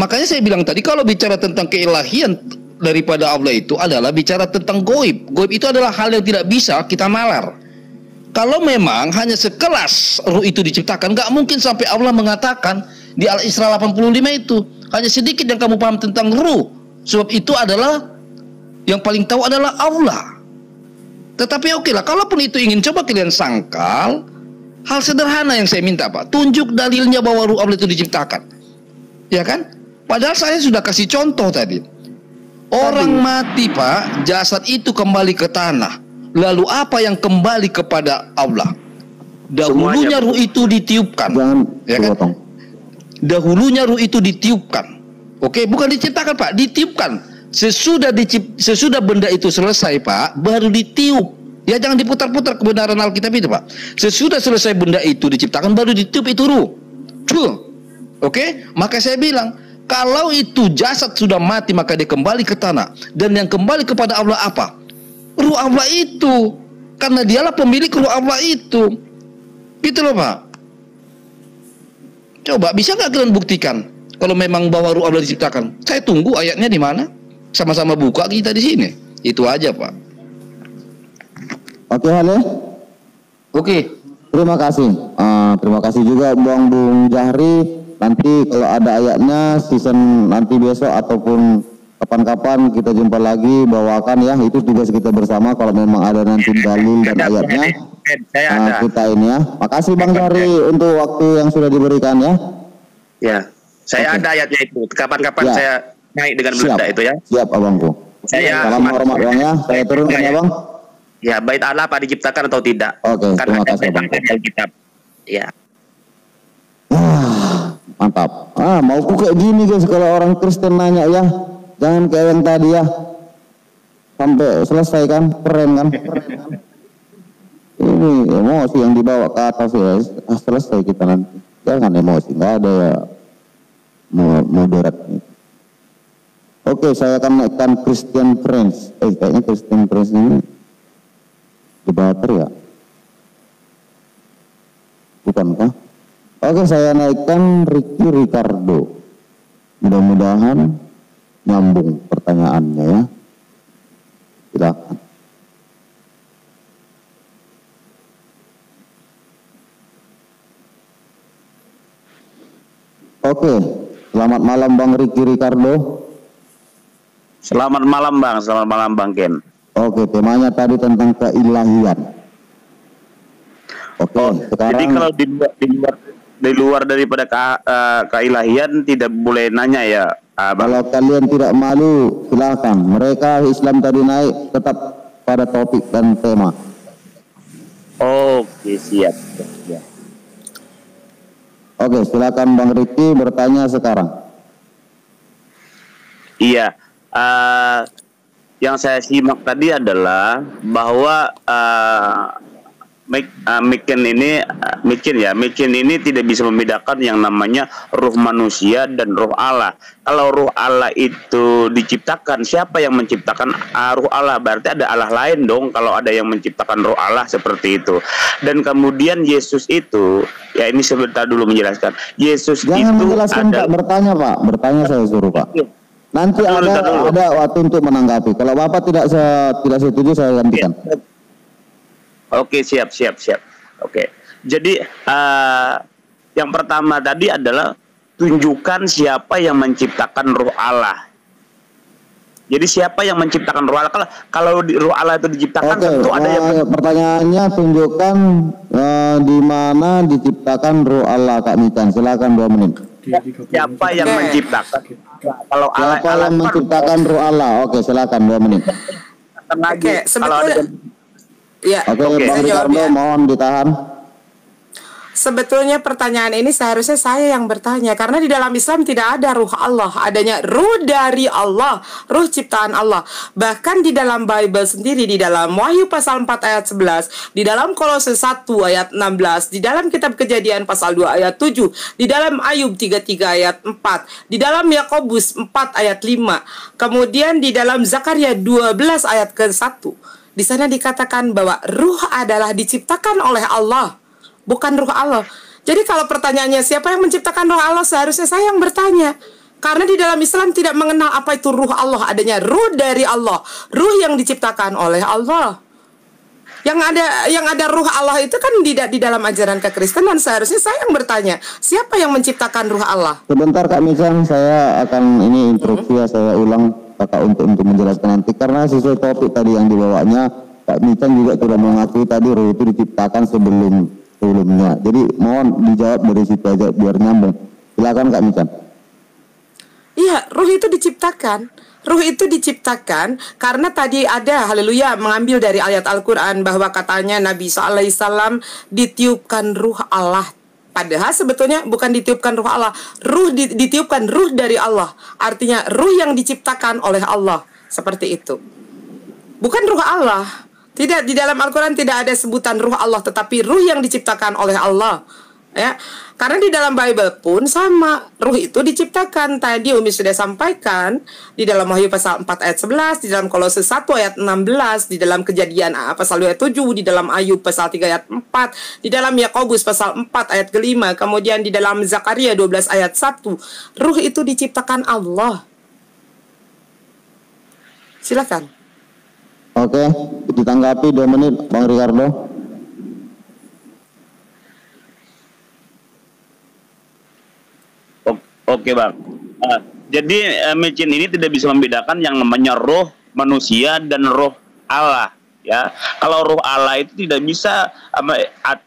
Makanya saya bilang tadi, kalau bicara tentang keilahian daripada Allah itu adalah bicara tentang goib. Goib itu adalah hal yang tidak bisa kita nalar. Kalau memang hanya sekelas ruh itu diciptakan, nggak mungkin sampai Allah mengatakan di Al-Isra 85 itu, hanya sedikit yang kamu paham tentang ruh. Sebab itu adalah yang paling tahu adalah Allah. Tetapi oke lah, kalaupun itu ingin coba kalian sangkal, hal sederhana yang saya minta Pak, tunjuk dalilnya bahwa ruh Allah itu diciptakan. Ya kan? Padahal saya sudah kasih contoh tadi. Orang mati Pak, jasad itu kembali ke tanah. Lalu apa yang kembali kepada Allah? Dahulunya ruh itu ditiupkan. Ya kan? Dahulunya ruh itu ditiupkan. Oke, bukan diciptakan Pak, ditiupkan. Sesudah benda itu selesai Pak, baru ditiup. Ya, jangan diputar-putar kebenaran Alkitab itu Pak. Sesudah selesai benda itu diciptakan, baru ditiup itu ruh. Oke, maka saya bilang, kalau itu jasad sudah mati maka dia kembali ke tanah. Dan yang kembali kepada Allah apa? Ruh Allah itu. Karena dialah pemilik ruh Allah itu. Gitu loh Pak. Coba, bisa nggak kalian buktikan kalau memang bahwa ruh Allah diciptakan? Saya tunggu ayatnya di mana. Sama-sama buka kita di sini. Itu aja Pak. Oke Hale. Oke. Terima kasih. Terima kasih juga Bung Jahri. Nanti kalau ada ayatnya season nanti besok ataupun kapan-kapan kita jumpa lagi, bawakan ya, itu tugas kita bersama. Kalau memang ada nanti dalil dan ayatnya kita ini ya. Makasih Bang Jahri untuk waktu yang sudah diberikan ya. Ya, saya ada ayatnya itu. Kapan-kapan saya naik dengan benda itu ya. Siap abangku. Salam hormat Bang ya. Saya turunkan ya Bang. Ya, bait Allah apa diciptakan atau tidak? Oke, terima kasih Bang. Ya. Mantap. Mauku kayak gini guys, kalau orang Kristen nanya ya, jangan kayak yang tadi ya, sampai selesai kan, keren kan. Ini emosi yang dibawa ke atas ya, selesai kita nanti. Jangan emosi, nggak ada ya moderat. Oke, saya akan naikkan Christian Prince. Kayaknya Christian Prince ini debater ya, bukankah? Oke, saya naikkan Ricky Ricardo. Mudah-mudahan nyambung pertanyaannya ya. Silakan. Oke, selamat malam Bang Ricky Ricardo. Selamat malam Bang, selamat malam Bang Ken. Oke, temanya tadi tentang keilahian. Oke, sekarang jadi kalau di luar daripada keilahian tidak boleh nanya ya, Bang. Kalau kalian tidak malu, silakan. Mereka Islam tadi naik tetap pada topik dan tema. Oke, siap. Oke, silakan Bang Riki bertanya sekarang. Iya, yang saya simak tadi adalah bahwa Mikin ini tidak bisa membedakan yang namanya ruh manusia dan ruh Allah. Kalau ruh Allah itu diciptakan, siapa yang menciptakan ruh Allah? Berarti ada Allah lain dong kalau ada yang menciptakan ruh Allah seperti itu. Dan kemudian Yesus itu, ya ini sebentar dulu menjelaskan. Yesus jangan itu menjelaskan Pak, bertanya Pak, bertanya saya suruh Pak. Nanti ada waktu untuk menanggapi. Kalau Bapak tidak setuju saya gantikan. Oke, siap. Oke. Jadi yang pertama tadi adalah tunjukkan siapa yang menciptakan ruh Allah. Jadi siapa yang menciptakan ruh Allah? Kalau ruh Allah itu diciptakan, tentu ada yang pertanyaannya tunjukkan di mana diciptakan ruh Allah, Kak Mikan. Silakan 2 menit. Siapa yang menciptakan? Kalau siapa yang menciptakan ruh Allah? Oke, silakan 2 menit. Oke, sebetulnya ya, Oke, Bang Ricardo mohon ditahan. Sebetulnya pertanyaan ini seharusnya saya yang bertanya, karena di dalam Islam tidak ada ruh Allah, adanya ruh dari Allah, ruh ciptaan Allah. Bahkan di dalam Bible sendiri, di dalam Wahyu pasal 4 ayat 11, di dalam Kolose 1 ayat 16, di dalam Kitab Kejadian pasal 2 ayat 7, di dalam Ayub 33 ayat 4, di dalam Yakobus 4 ayat 5, kemudian di dalam Zakaria 12 ayat ke-1. Di sana dikatakan bahwa ruh adalah diciptakan oleh Allah. bukan ruh Allah. Jadi kalau pertanyaannya siapa yang menciptakan ruh Allah, seharusnya saya yang bertanya. Karena di dalam Islam tidak mengenal apa itu ruh Allah. Adanya ruh dari Allah, ruh yang diciptakan oleh Allah. Yang ada ruh Allah itu kan tidak di dalam ajaran kekristenan. Seharusnya saya yang bertanya, siapa yang menciptakan ruh Allah? Sebentar Kak Mican, saya akan ini interupsi ya, saya ulang Kakak untuk menjelaskan nanti, karena sesuai topik tadi yang dibawanya, Kak Mican juga sudah mengakui tadi ruh itu diciptakan sebelumnya. Jadi mohon dijawab dari situ aja biar nyambung. Silakan Kak Mican. Iya, ruh itu diciptakan. Ruh itu diciptakan karena tadi ada, haleluya, mengambil dari ayat Al-Quran bahwa katanya Nabi SAW ditiupkan ruh Allah. Padahal sebetulnya bukan ditiupkan ruh Allah, ditiupkan ruh dari Allah. Artinya ruh yang diciptakan oleh Allah. Seperti itu. Bukan ruh Allah. Tidak, di dalam Al-Quran tidak ada sebutan ruh Allah, tetapi ruh yang diciptakan oleh Allah. Ya, karena di dalam Bible pun sama, ruh itu diciptakan. Tadi Umi sudah sampaikan di dalam Wahyu pasal 4 ayat 11, di dalam Kolose 1 ayat 16, di dalam Kejadian pasal 2 ayat 7, di dalam Ayub pasal 3 ayat 4, di dalam Yakobus pasal 4 ayat ke-5, kemudian di dalam Zakaria 12 ayat 1. Ruh itu diciptakan Allah. Silakan. Oke, ditanggapi 2 menit Bang Ricardo. Oke Bang. Jadi Mecin ini tidak bisa membedakan yang namanya roh manusia dan roh Allah. Ya, kalau roh Allah itu tidak bisa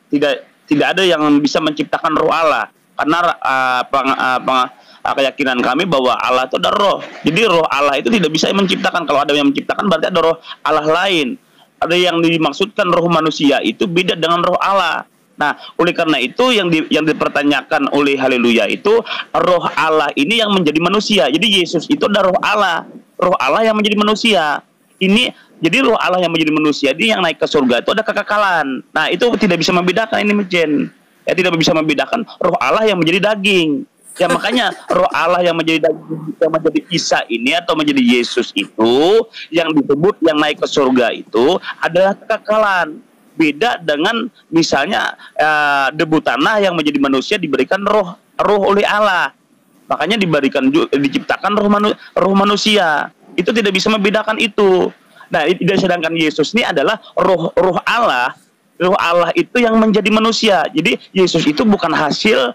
tidak ada yang bisa menciptakan roh Allah, karena keyakinan kami bahwa Allah itu ada roh. Jadi roh Allah itu tidak bisa menciptakan. Kalau ada yang menciptakan berarti ada roh Allah lain. Ada yang dimaksudkan roh manusia itu beda dengan roh Allah. Nah, oleh karena itu yang dipertanyakan oleh haleluya itu roh Allah ini yang menjadi manusia. Jadi Yesus itu adalah roh Allah yang menjadi manusia. Jadi roh Allah yang menjadi manusia, dia yang naik ke surga itu ada kekekalan. Nah, itu tidak bisa membedakan ini Mejen. Ya, tidak bisa membedakan roh Allah yang menjadi daging. Ya, makanya roh Allah yang menjadi daging, yang menjadi Isa ini atau menjadi Yesus itu yang disebut yang naik ke surga itu adalah kekekalan. Beda dengan misalnya debu tanah yang menjadi manusia diberikan roh oleh Allah. Makanya diciptakan roh manusia. Itu tidak bisa membedakan itu. Nah, sedangkan Yesus ini adalah roh Allah. Roh Allah itu yang menjadi manusia. Jadi Yesus itu bukan hasil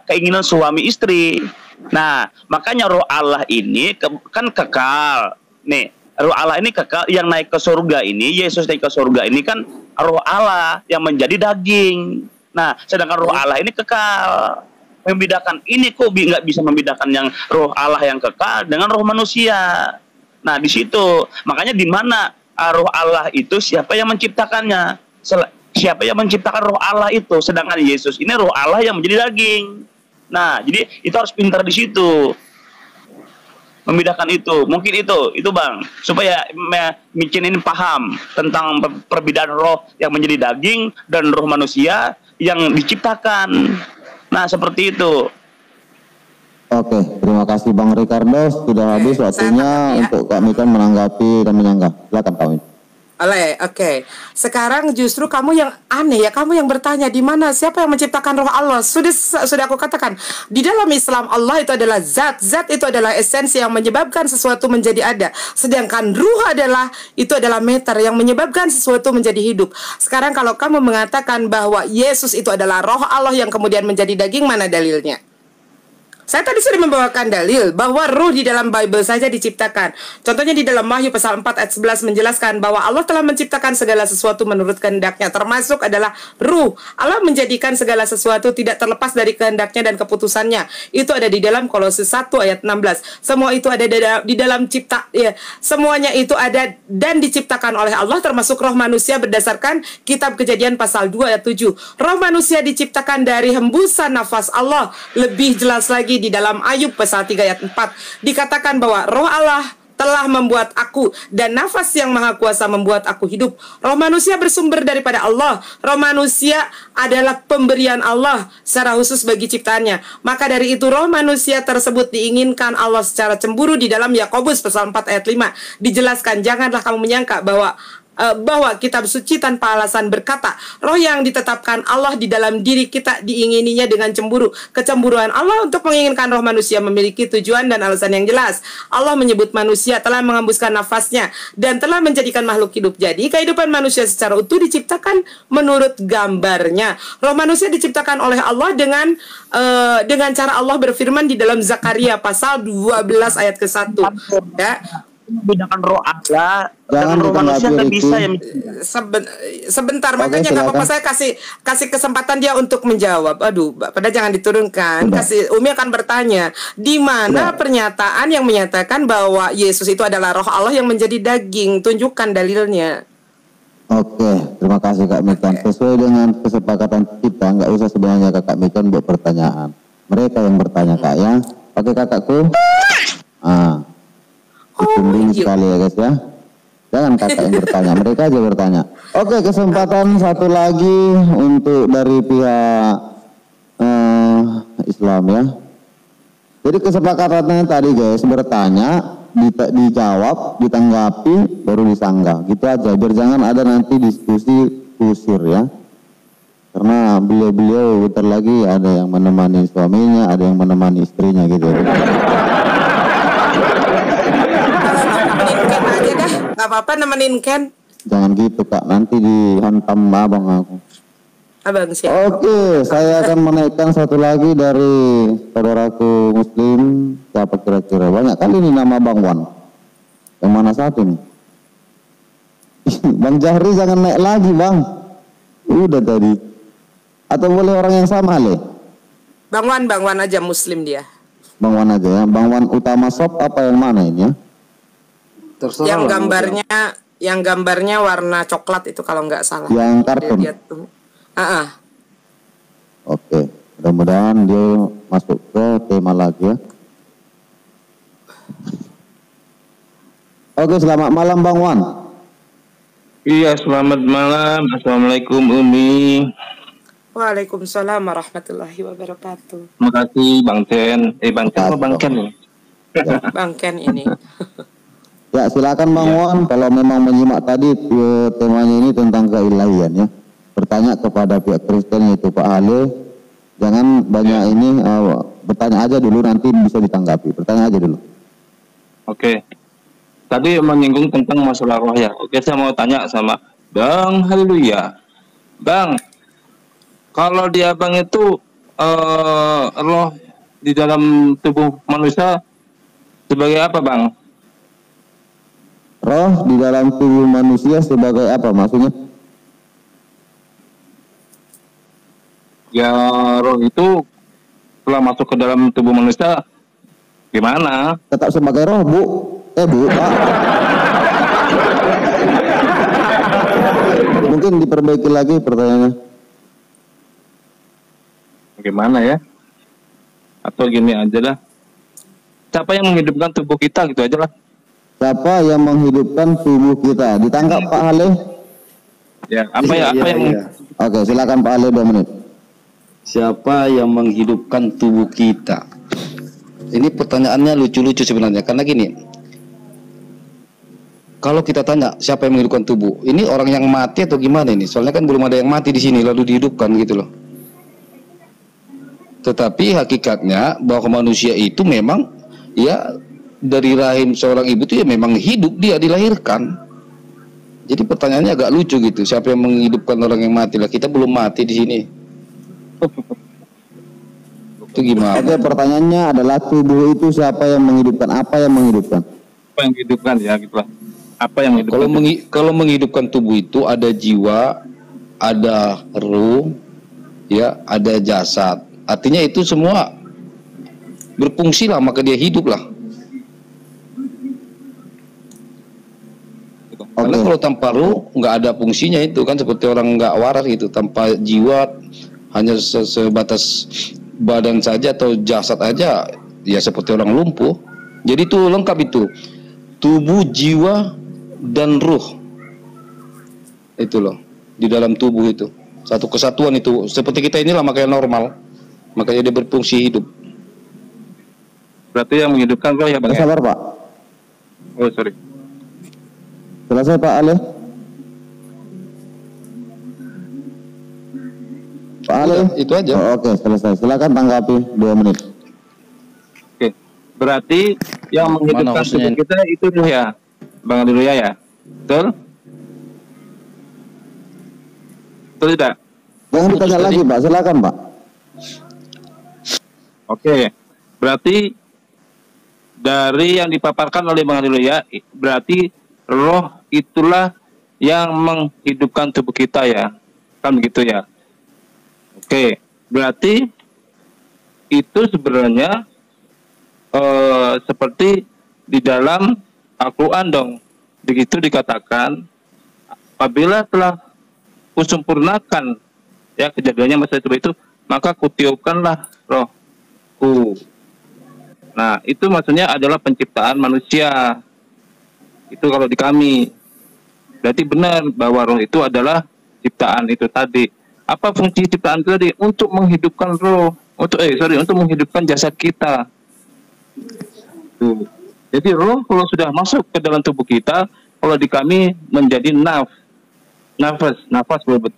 keinginan suami istri. Nah, makanya roh Allah ini kan kekal. Nih, roh Allah ini kekal, yang naik ke surga ini, Yesus naik ke surga ini kan roh Allah yang menjadi daging. Nah, sedangkan roh Allah ini kekal. Membedakan ini kok nggak bisa membedakan yang roh Allah yang kekal dengan roh manusia. Nah, di situ makanya di mana roh Allah itu siapa yang menciptakannya? Siapa yang menciptakan roh Allah itu? Sedangkan Yesus ini roh Allah yang menjadi daging. Nah, jadi itu harus pintar di situ. Membedakan itu, mungkin itu Bang, supaya Micin ini paham tentang perbedaan roh yang menjadi daging dan roh manusia yang diciptakan. Nah, seperti itu. Oke, terima kasih Bang Ricardo. Sudah habis waktunya untuk Kak Micin menanggapi dan menyanggah. Silakan Kak Micin. Oke. Sekarang justru kamu yang aneh ya, kamu yang bertanya di mana siapa yang menciptakan roh Allah. Sudah aku katakan, di dalam Islam Allah itu adalah zat itu adalah esensi yang menyebabkan sesuatu menjadi ada. Sedangkan ruh itu adalah meter yang menyebabkan sesuatu menjadi hidup. Sekarang kalau kamu mengatakan bahwa Yesus itu adalah roh Allah yang kemudian menjadi daging, mana dalilnya? Saya tadi sudah membawakan dalil bahwa ruh di dalam Bible saja diciptakan. Contohnya di dalam Wahyu pasal 4 ayat 11 menjelaskan bahwa Allah telah menciptakan segala sesuatu menurut kehendaknya, termasuk adalah ruh. Allah menjadikan segala sesuatu tidak terlepas dari kehendaknya dan keputusannya. Itu ada di dalam Kolose 1 ayat 16. Semua itu ada di dalam semuanya itu ada dan diciptakan oleh Allah, termasuk roh manusia berdasarkan kitab Kejadian pasal 2 ayat 7. Roh manusia diciptakan dari hembusan nafas Allah. Lebih jelas lagi di dalam Ayub pasal 3 ayat 4 dikatakan bahwa roh Allah telah membuat aku dan nafas yang maha kuasa membuat aku hidup. Roh manusia bersumber daripada Allah. Roh manusia adalah pemberian Allah secara khusus bagi ciptaannya. Maka dari itu roh manusia tersebut diinginkan Allah secara cemburu. Di dalam Yakobus pasal 4 ayat 5 dijelaskan, janganlah kamu menyangka bahwa bahwa kitab suci tanpa alasan berkata, roh yang ditetapkan Allah di dalam diri kita diingininya dengan cemburu. Kecemburuan Allah untuk menginginkan roh manusia memiliki tujuan dan alasan yang jelas. Allah menyebut manusia telah menghembuskan nafasnya dan telah menjadikan makhluk hidup. Jadi kehidupan manusia secara utuh diciptakan menurut gambarnya. Roh manusia diciptakan oleh Allah dengan cara Allah berfirman di dalam Zakaria pasal 12 ayat ke-1. Ya. Membedakan roh Allah Jangan dengan roh manusia nggak ditanggapi, bisa ya. Sebentar, Oke, makanya nggak apa-apa, silakan. saya kasih kesempatan dia untuk menjawab. Aduh, pada jangan diturunkan. Umi akan bertanya, di mana pernyataan yang menyatakan bahwa Yesus itu adalah roh Allah yang menjadi daging? Tunjukkan dalilnya. Oke, terima kasih Kak Mikan. Sesuai dengan kesepakatan kita, nggak usah sebenarnya Kak Mikan buat pertanyaan. Mereka yang bertanya Kak ya. Oke kakakku. Ditunggu sekali ya guys ya. Jangan kakak yang bertanya, mereka aja bertanya. Oke, kesempatan satu lagi untuk dari pihak Islam ya. Jadi kesepakatannya tadi guys, bertanya, dijawab, ditanggapi, baru disanggah. Gitu aja, biar jangan ada nanti diskusi kusir ya. Karena beliau-beliau bentar lagi ada yang menemani suaminya, ada yang menemani istrinya gitu ya. Gak apa-apa nemenin Ken. Jangan gitu Kak, nanti dihantam abang aku. Abang siapa? Oke, saya akan menaikkan satu lagi dari saudaraku Muslim. Siapa kira-kira? Banyak kali nih nama Bang Wan. Yang mana satu nih? Bang Jahri jangan naik lagi Bang. Udah tadi. Atau boleh orang yang sama Le? Bang Wan aja, Muslim dia. Bang Wan aja ya. Bang Wan utama shop apa yang mana ini ya? Terserah Yang lah, gambarnya warna coklat itu kalau nggak salah. Yang kartun. Oke, mudah-mudahan dia masuk ke tema lagi ya. Oke, selamat malam Bang Wan. Iya, selamat malam. Assalamualaikum Umi. Waalaikumsalam warahmatullahi wabarakatuh. Terima kasih Bang Ken. Bang Ken apa Bang Ken ya? Bang Ken ini. Ya silakan Bang Wan, kalau memang menyimak tadi temanya ini tentang keilahian ya. Bertanya kepada pihak Kristen yaitu Pak Hale, jangan banyak ini bertanya aja dulu, nanti bisa ditanggapi. Bertanya aja dulu. Oke. Tadi menyinggung tentang masalah roh ya. Oke, saya mau tanya sama Bang Haleluya. Bang, kalau di abang itu roh di dalam tubuh manusia sebagai apa Bang? Roh di dalam tubuh manusia sebagai apa maksudnya? Ya, roh itu setelah masuk ke dalam tubuh manusia gimana? Tetap sebagai roh Bu. Bu Pak. Mungkin diperbaiki lagi pertanyaannya. Gimana ya? Atau gini aja lah. Siapa yang menghidupkan tubuh kita gitu aja lah. Siapa yang menghidupkan tubuh kita? Ditangkap Pak Hale? Ya, apa yang Oke, silakan Pak Hale 2 menit. siapa yang menghidupkan tubuh kita? Ini pertanyaannya lucu-lucu sebenarnya, karena gini, kalau kita tanya siapa yang menghidupkan tubuh, ini orang yang mati atau gimana ini? Soalnya kan belum ada yang mati di sini lalu dihidupkan gitu loh. Tetapi hakikatnya bahwa manusia itu memang ya dari rahim seorang ibu itu ya memang hidup, dia dilahirkan. Jadi pertanyaannya agak lucu gitu, siapa yang menghidupkan orang yang mati lah? Kita belum mati di sini. Itu gimana? Oke, pertanyaannya adalah tubuh itu siapa yang menghidupkan? Apa yang menghidupkan? Apa yang menghidupkan ya gitulah. Apa yang menghidupkan? Kalau menghidupkan tubuh itu ada jiwa, ada ruh, ya, ada jasad. Artinya itu semua berfungsi lah, maka dia hidup lah. Karena kalau tanpa ruh nggak ada fungsinya, itu kan seperti orang nggak waras gitu, tanpa jiwa, hanya sebatas badan saja atau jasad aja, ya seperti orang lumpuh. Jadi itu lengkap itu, tubuh, jiwa, dan ruh. Itu loh, di dalam tubuh itu satu kesatuan itu. Seperti kita inilah, makanya normal, makanya dia berfungsi hidup. Berarti yang menghidupkan roh ya Bang? Sabar Pak. Oh sorry. Selesai Pak Ale? Pak Ali, itu aja. Oke, selesai. Silakan tanggapi 2 menit. Oke, berarti yang menghidupkan tubuh kita itu ruh ya, Bang Haleluya ya, betul? Betul tidak? Jangan ditanya lagi, Pak. Silakan, Pak. Oke, berarti dari yang dipaparkan oleh Bang Haleluya, berarti roh itulah yang menghidupkan tubuh kita ya, kan begitu ya? Oke, berarti itu sebenarnya seperti di dalam Al-Quran dong. Begitu dikatakan, apabila telah kusempurnakan ya kejadiannya masa itu, maka kutiupkanlah rohku. Nah, itu maksudnya adalah penciptaan manusia. Itu kalau di kami. Berarti benar bahwa roh itu adalah ciptaan itu tadi. Apa fungsi ciptaan itu tadi? Untuk menghidupkan roh, untuk menghidupkan jasad kita. Tuh. Jadi roh kalau sudah masuk ke dalam tubuh kita, kalau di kami menjadi nafas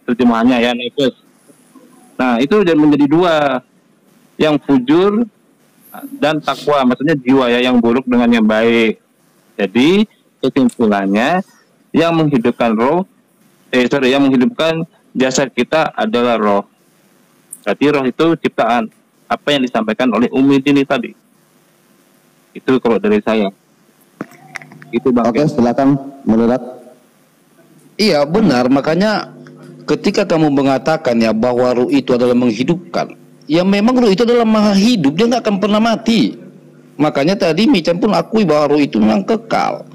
terjemahannya ya, nafas. Nah, itu dan menjadi 2, yang fujur dan takwa, maksudnya jiwa ya, yang buruk dengan yang baik. Jadi kesimpulannya yang menghidupkan yang menghidupkan jasad kita adalah roh. Berarti roh itu ciptaan, apa yang disampaikan oleh Umi Dini tadi. Itu kalau dari saya. Itu Bang. Oke, silakan meledak. Iya benar, makanya ketika kamu mengatakan ya bahwa ruh itu adalah menghidupkan, ya memang ruh itu adalah maha hidup, dia nggak akan pernah mati. Makanya tadi Mican pun akui bahwa ruh itu memang kekal.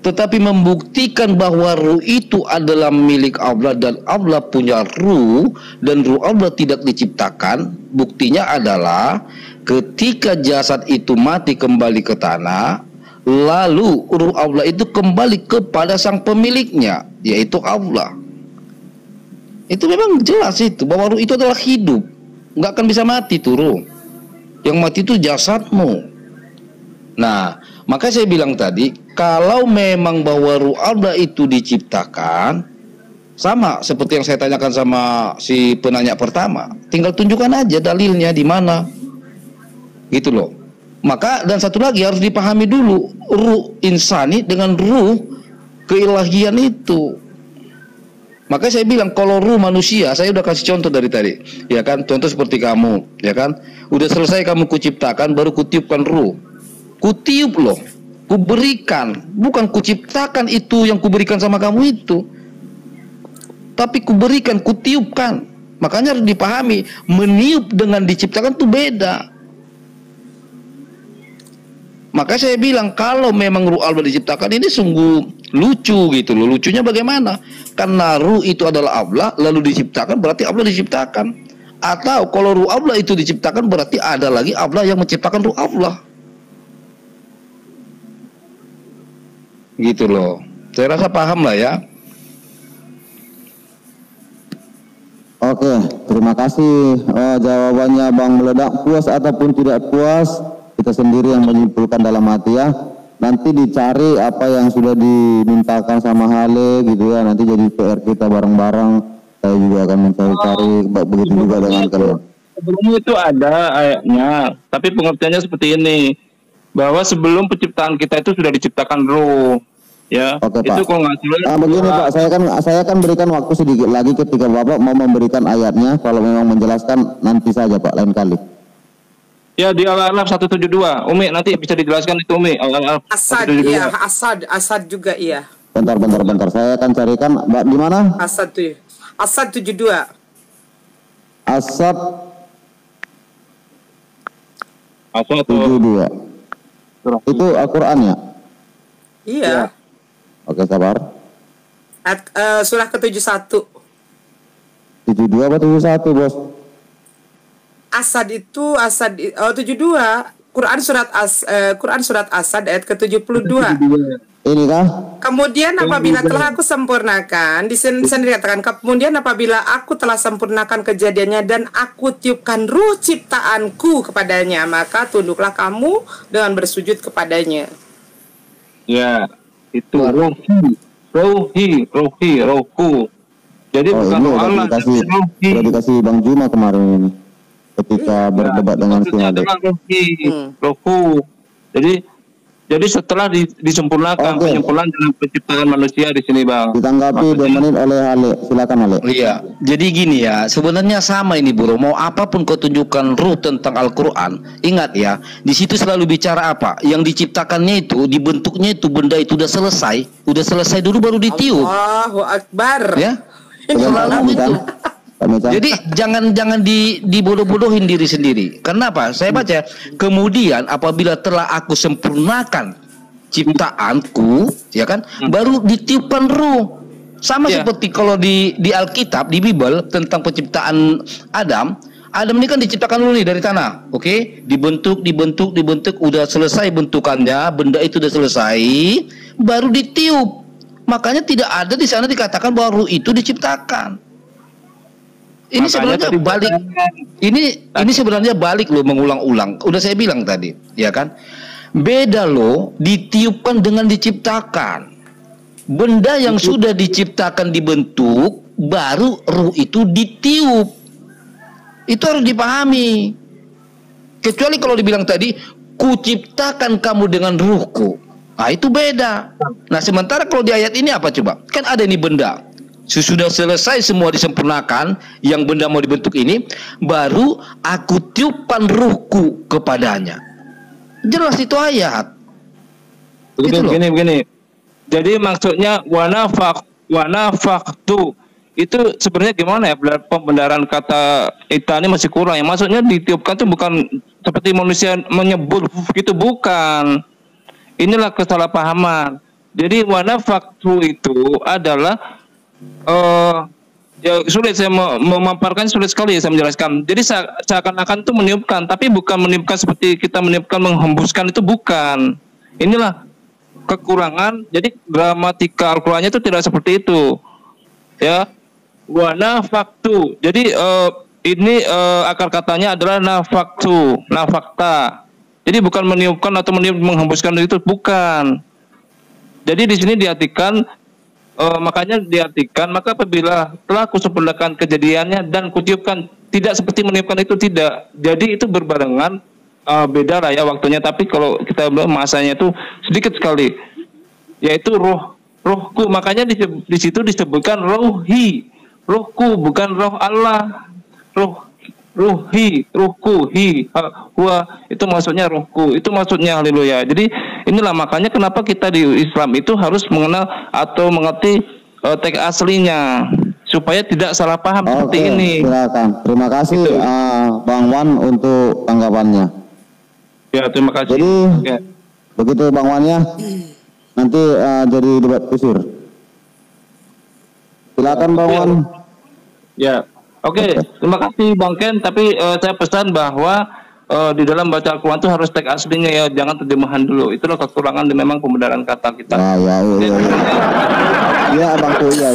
Tetapi membuktikan bahwa ruh itu adalah milik Allah dan Allah punya ruh dan ruh Allah tidak diciptakan, buktinya adalah ketika jasad itu mati kembali ke tanah, lalu ruh Allah itu kembali kepada sang pemiliknya, yaitu Allah. Itu memang jelas itu, bahwa ruh itu adalah hidup, nggak akan bisa mati tuh ruh. Yang mati itu jasadmu. Nah, maka saya bilang tadi, kalau memang bahwa ruh Allah itu diciptakan, sama seperti yang saya tanyakan sama si penanya pertama, tinggal tunjukkan aja dalilnya di mana, gitu loh. Maka dan satu lagi harus dipahami dulu, ruh insani dengan ruh keilahian itu. Maka saya bilang kalau ruh manusia, saya udah kasih contoh dari tadi, ya kan? Contoh seperti kamu, ya kan? Udah selesai kamu kuciptakan, baru kutiupkan ruh. Kutiup loh, kuberikan, bukan kuciptakan itu yang kuberikan sama kamu itu, tapi kuberikan, kutiupkan. Makanya harus dipahami, meniup dengan diciptakan itu beda. Maka saya bilang kalau memang ruh Allah diciptakan ini sungguh lucu gitu loh. Lucunya bagaimana? Karena ruh itu adalah Allah lalu diciptakan, berarti Allah diciptakan. Atau kalau ruh Allah itu diciptakan, berarti ada lagi Allah yang menciptakan ruh Allah. Gitu loh. Saya rasa paham lah ya. Oke, terima kasih jawabannya Bang Meledak. Puas ataupun tidak puas, kita sendiri yang menyimpulkan dalam hati ya. Nanti dicari apa yang sudah dimintakan sama Hale gitu ya. Nanti jadi PR kita bareng-bareng. Saya juga akan mencari-cari, begitu juga dengan kalian. Sebelumnya itu ada ayatnya, tapi pengertiannya seperti ini. Bahwa sebelum penciptaan kita itu sudah diciptakan roh, ya. Oke, itu Pak. kalau nggak salah. Begini Pak, saya akan berikan waktu sedikit lagi ketika Bapak mau memberikan ayatnya. Kalau memang menjelaskan nanti saja Pak, lain kali. Ya di Al-Araf 172, Umi nanti bisa dijelaskan itu Umi. Al-Araf Asad, 172. iya, Asad juga iya. Bentar, saya akan carikan. Mbak di mana? Asad 72. Asad Asal 72. Itu Al-Quran ya? Iya. Oke, sabar. Surah ke-71. 72 apa 71 bos? Asad 72. Quran surat Asad ayat ke-72. Ini kah? Kemudian apabila telah aku sempurnakan, di sini dikatakan, kemudian apabila aku telah sempurnakan kejadiannya dan aku tiupkan ruh ciptaanku kepadanya, maka tunduklah kamu dengan bersujud kepadanya. Ya, itu rohku. Jadi bukan ini roh Allah, tapi rohi. udah dikasih Bang Juma kemarin ini ketika berdebat dengan Maksudnya Sinade. adalah rohi, rohku. Jadi setelah disempurnakan penyempurnaan dalam penciptaan manusia di sini, Bang. Ditanggapi 2 menit oleh Ale. Silakan Ale. Iya, jadi gini ya, sebenarnya sama ini bro. Mau apapun kau tunjukkan ruh tentang Al-Quran, ingat ya, di situ selalu bicara apa? Yang diciptakannya itu, dibentuknya itu, benda itu udah selesai dulu baru ditiup. Allahu Akbar. Ya, Selalu itu. Jadi Jadi jangan dibodoh-bodohin diri sendiri. Kenapa? Saya baca, kemudian apabila telah aku sempurnakan ciptaanku, ya kan, baru ditiupkan ruh. Sama seperti kalau di Alkitab, di Bible tentang penciptaan Adam ini kan diciptakan dulu nih dari tanah, oke? Dibentuk, udah selesai bentukannya, benda itu udah selesai, baru ditiup. Makanya tidak ada di sana dikatakan bahwa ruh itu diciptakan. Ini sebenarnya balik. Ini sebenarnya balik loh, mengulang-ulang. Udah saya bilang tadi, ya kan? Beda loh, ditiupkan dengan diciptakan. Benda yang sudah diciptakan dibentuk, baru ruh itu ditiup. Itu harus dipahami. Kecuali kalau dibilang tadi, kuciptakan kamu dengan ruhku. Nah, itu beda. Nah, sementara kalau di ayat ini apa coba? Kan ada ini benda. Sesudah selesai semua disempurnakan, yang benda mau dibentuk ini, baru aku tiupkan ruhku kepadanya. Jelas itu ayat. Begini. Jadi maksudnya wanafaktu itu sebenarnya gimana ya? Pembenaran kata Ita ini masih kurang. Yang maksudnya ditiupkan itu bukan seperti manusia menyebut gitu, bukan. Inilah kesalahpahaman. Jadi wanafaktu itu adalah ya sulit saya memaparkan, sulit sekali saya menjelaskan. Jadi seakan-akan itu meniupkan, tapi bukan meniupkan seperti kita meniupkan, menghembuskan, itu bukan. Inilah kekurangan. Jadi gramatika Al-Qur'annya itu tidak seperti itu. Ya. Wa nafaktu. Jadi ini akar katanya adalah nafakta. Jadi bukan meniupkan atau menghembuskan, itu bukan. Jadi di sini diartikan makanya diartikan, maka apabila telah kusempurnakan kejadiannya dan kutiupkan, tidak seperti meniupkan, itu tidak. Jadi itu berbarengan, beda lah ya waktunya. Tapi kalau kita bilang masanya itu sedikit sekali, yaitu rohku. Makanya di situ disebutkan rohku, bukan roh Allah. Ruhku, itu maksudnya rohku, itu maksudnya, haleluya. Jadi inilah makanya kenapa kita di Islam itu harus mengenal atau mengerti teks aslinya supaya tidak salah paham seperti ini. Silakan. Terima kasih Bang Wan untuk tanggapannya. Ya, terima kasih. Jadi begitu Bang Wan ya. Nanti jadi debat kusir. Silakan Bang Wan. Ya. Oke, terima kasih Bang Ken. Tapi saya pesan bahwa di dalam baca Al-Quran itu harus teks aslinya ya, jangan terjemahan dulu. Itulah kekurangan dan memang pembenaran kata kita. Ya Bangku, ya.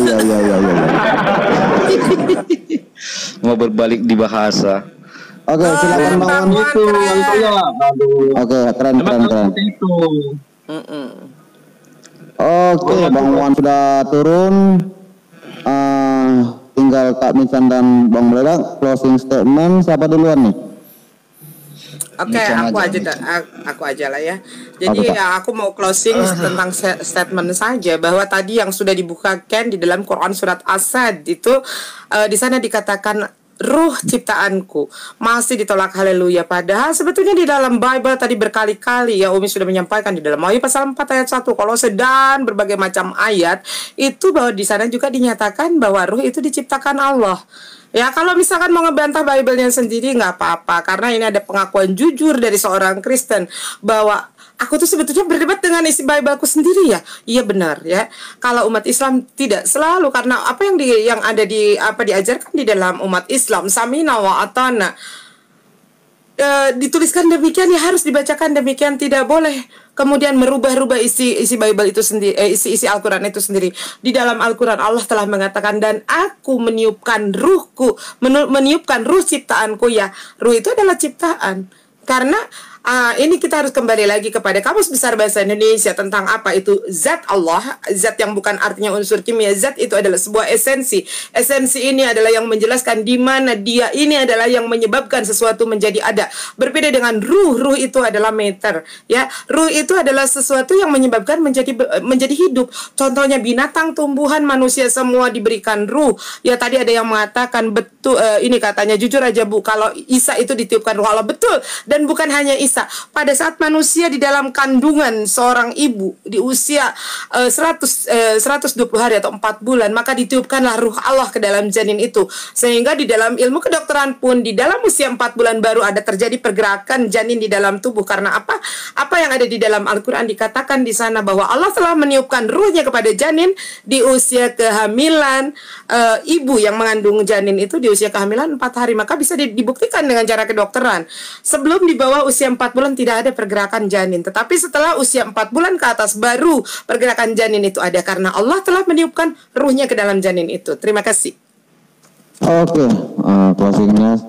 Mau berbalik di bahasa. Oke, silakan Bang Wan. Oke, keren. Oke, Bang Wan sudah turun. Tinggal Kak Mican dan Bang Bledak closing statement. Siapa duluan nih? Oke, aku aja lah ya. Jadi aku mau closing tentang statement saja, bahwa tadi yang sudah dibukakan di dalam Quran surat As-Sad itu di sana dikatakan ruh ciptaanku, masih ditolak, haleluya. Padahal sebetulnya di dalam Bible tadi berkali-kali ya Umi sudah menyampaikan di dalam Wahyu pasal 4 ayat 1, Kolose dan berbagai macam ayat itu, bahwa di sana juga dinyatakan bahwa ruh itu diciptakan Allah. Ya, kalau misalkan mau ngebantah Bible-nya sendiri nggak apa-apa, karena ini ada pengakuan jujur dari seorang Kristen bahwa aku tuh sebetulnya berdebat dengan isi Bible-ku sendiri ya. Iya benar ya. Kalau umat Islam tidak selalu, karena apa yang ada di diajarkan di dalam umat Islam, samina wa atana, dituliskan demikian ya harus dibacakan demikian, tidak boleh kemudian merubah-rubah isi Bible itu sendiri, isi Al-Quran itu sendiri. Di dalam Al-Quran Allah telah mengatakan, dan aku meniupkan ruhku, meniupkan ruh ciptaanku ya. Ruh itu adalah ciptaan. Karena Ini kita harus kembali lagi kepada Kamus Besar Bahasa Indonesia tentang apa itu zat Allah, zat yang bukan artinya unsur kimia. Zat itu adalah sebuah esensi. Esensi ini adalah yang menjelaskan di mana dia ini adalah yang menyebabkan sesuatu menjadi ada. Berbeda dengan ruh. Ruh itu adalah meter, ya. Ruh itu adalah sesuatu yang menyebabkan menjadi hidup. Contohnya binatang, tumbuhan, manusia semua diberikan ruh. Ya, tadi ada yang mengatakan betul, ini katanya jujur aja Bu, kalau Isa itu ditiupkan ruh Allah, betul. Dan bukan hanya Isa. Pada saat manusia di dalam kandungan seorang ibu di usia 120 hari atau 4 bulan, maka ditiupkanlah ruh Allah ke dalam janin itu. Sehingga di dalam ilmu kedokteran pun di dalam usia 4 bulan baru ada terjadi pergerakan janin di dalam tubuh. Karena apa? Apa yang ada di dalam Al-Quran dikatakan di sana bahwa Allah telah meniupkan ruhnya kepada janin di usia kehamilan ibu yang mengandung janin itu di usia kehamilan 4 hari. Maka bisa dibuktikan dengan cara kedokteran. Sebelum di bawah usia 4 bulan tidak ada pergerakan janin, tetapi setelah usia 4 bulan ke atas baru pergerakan janin itu ada, karena Allah telah meniupkan ruhnya ke dalam janin itu. Terima kasih. Oke, closingnya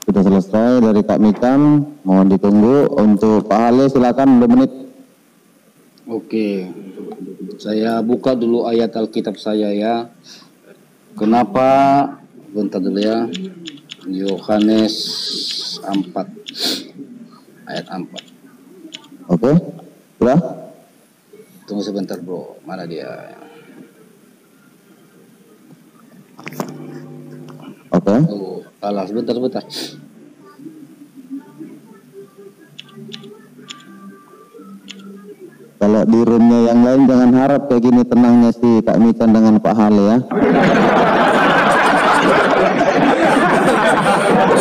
sudah selesai dari Kak Mitan. Mohon ditunggu untuk Pak Hale, silakan 2 menit. Oke, saya buka dulu ayat Alkitab saya ya. Kenapa? Bentar dulu ya. Yohanes 4 ayat 4. Oke, sudah? Tunggu sebentar bro, mana dia? Oke. Oh, alah, sebentar. Kalau di roomnya yang lain jangan harap kayak gini tenangnya si Kak Mitan dengan Pak Hale ya.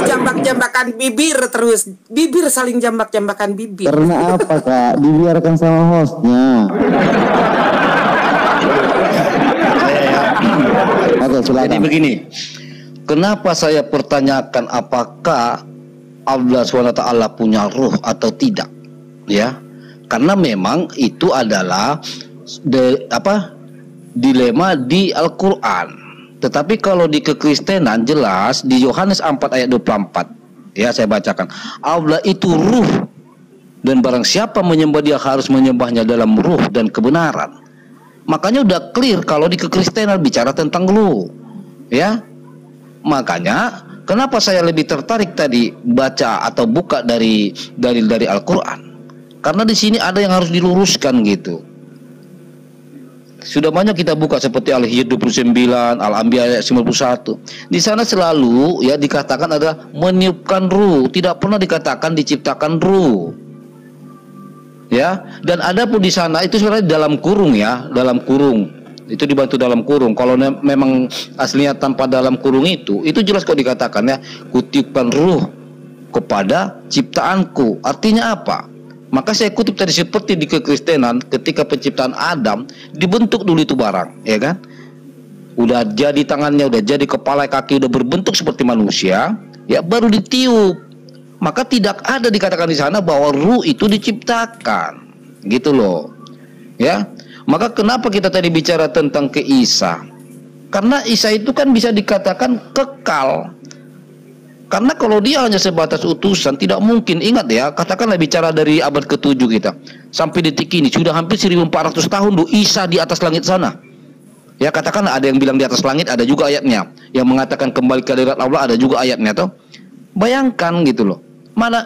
Jambak-jambakan bibir terus. Bibir saling jambak-jambakan bibir. Karena apa Kak? Dibiarkan sama hostnya. Oke, silakan. Jadi begini, kenapa saya pertanyakan apakah Allah SWT punya ruh atau tidak? Ya, karena memang itu adalah dilema di Al-Quran. Tetapi kalau di kekristenan jelas di Yohanes 4 ayat 24, ya saya bacakan, Allah itu ruh, dan barang siapa menyembah dia harus menyembahnya dalam ruh dan kebenaran. Makanya udah clear kalau di kekristenan bicara tentang ruh, ya. Makanya kenapa saya lebih tertarik tadi baca atau buka dari Al-Quran, karena di sini ada yang harus diluruskan gitu. Sudah banyak kita buka seperti Al-Hijr 29, Al-Anbiya ayat 91. Di sana selalu ya dikatakan ada meniupkan ruh, tidak pernah dikatakan diciptakan ruh. Ya, dan ada pun di sana itu sebenarnya dalam kurung ya, dalam kurung. Itu dibantu dalam kurung. Kalau memang aslinya tanpa dalam kurung itu jelas kok dikatakan ya, kutiupkan ruh kepada ciptaanku. Artinya apa? Maka saya kutip tadi seperti di kekristenan ketika penciptaan Adam dibentuk dulu itu barang, ya kan? Udah jadi tangannya, udah jadi kepala, kaki, udah berbentuk seperti manusia, ya baru ditiup. Maka tidak ada dikatakan di sana bahwa ruh itu diciptakan, gitu loh, ya. Maka kenapa kita tadi bicara tentang ke Isa? Karena Isa itu kan bisa dikatakan kekal. Karena kalau dia hanya sebatas utusan, tidak mungkin. Ingat ya, katakanlah bicara dari abad ke-7 kita sampai detik ini sudah hampir 1400 tahun loh Isa di atas langit sana. Ya, katakanlah ada yang bilang di atas langit, ada juga ayatnya yang mengatakan kembali ke hadirat Allah, ada juga ayatnya toh. Bayangkan gitu loh.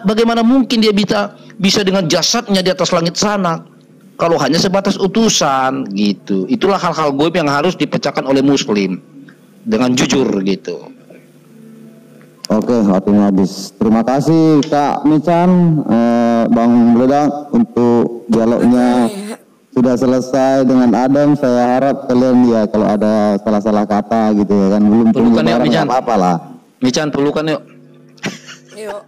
Bagaimana mungkin dia bisa dengan jasadnya di atas langit sana kalau hanya sebatas utusan gitu. Itulah hal-hal gaib yang harus dipecahkan oleh muslim dengan jujur gitu. Oke, waktunya habis. Terima kasih Kak Mican, Bang Bledak untuk dialognya sudah selesai dengan Adam. Saya harap kalian ya kalau ada salah-salah kata gitu ya kan belum pelukan yuk Mican, apa-apa lah. Mican pelukan yuk. Yuk.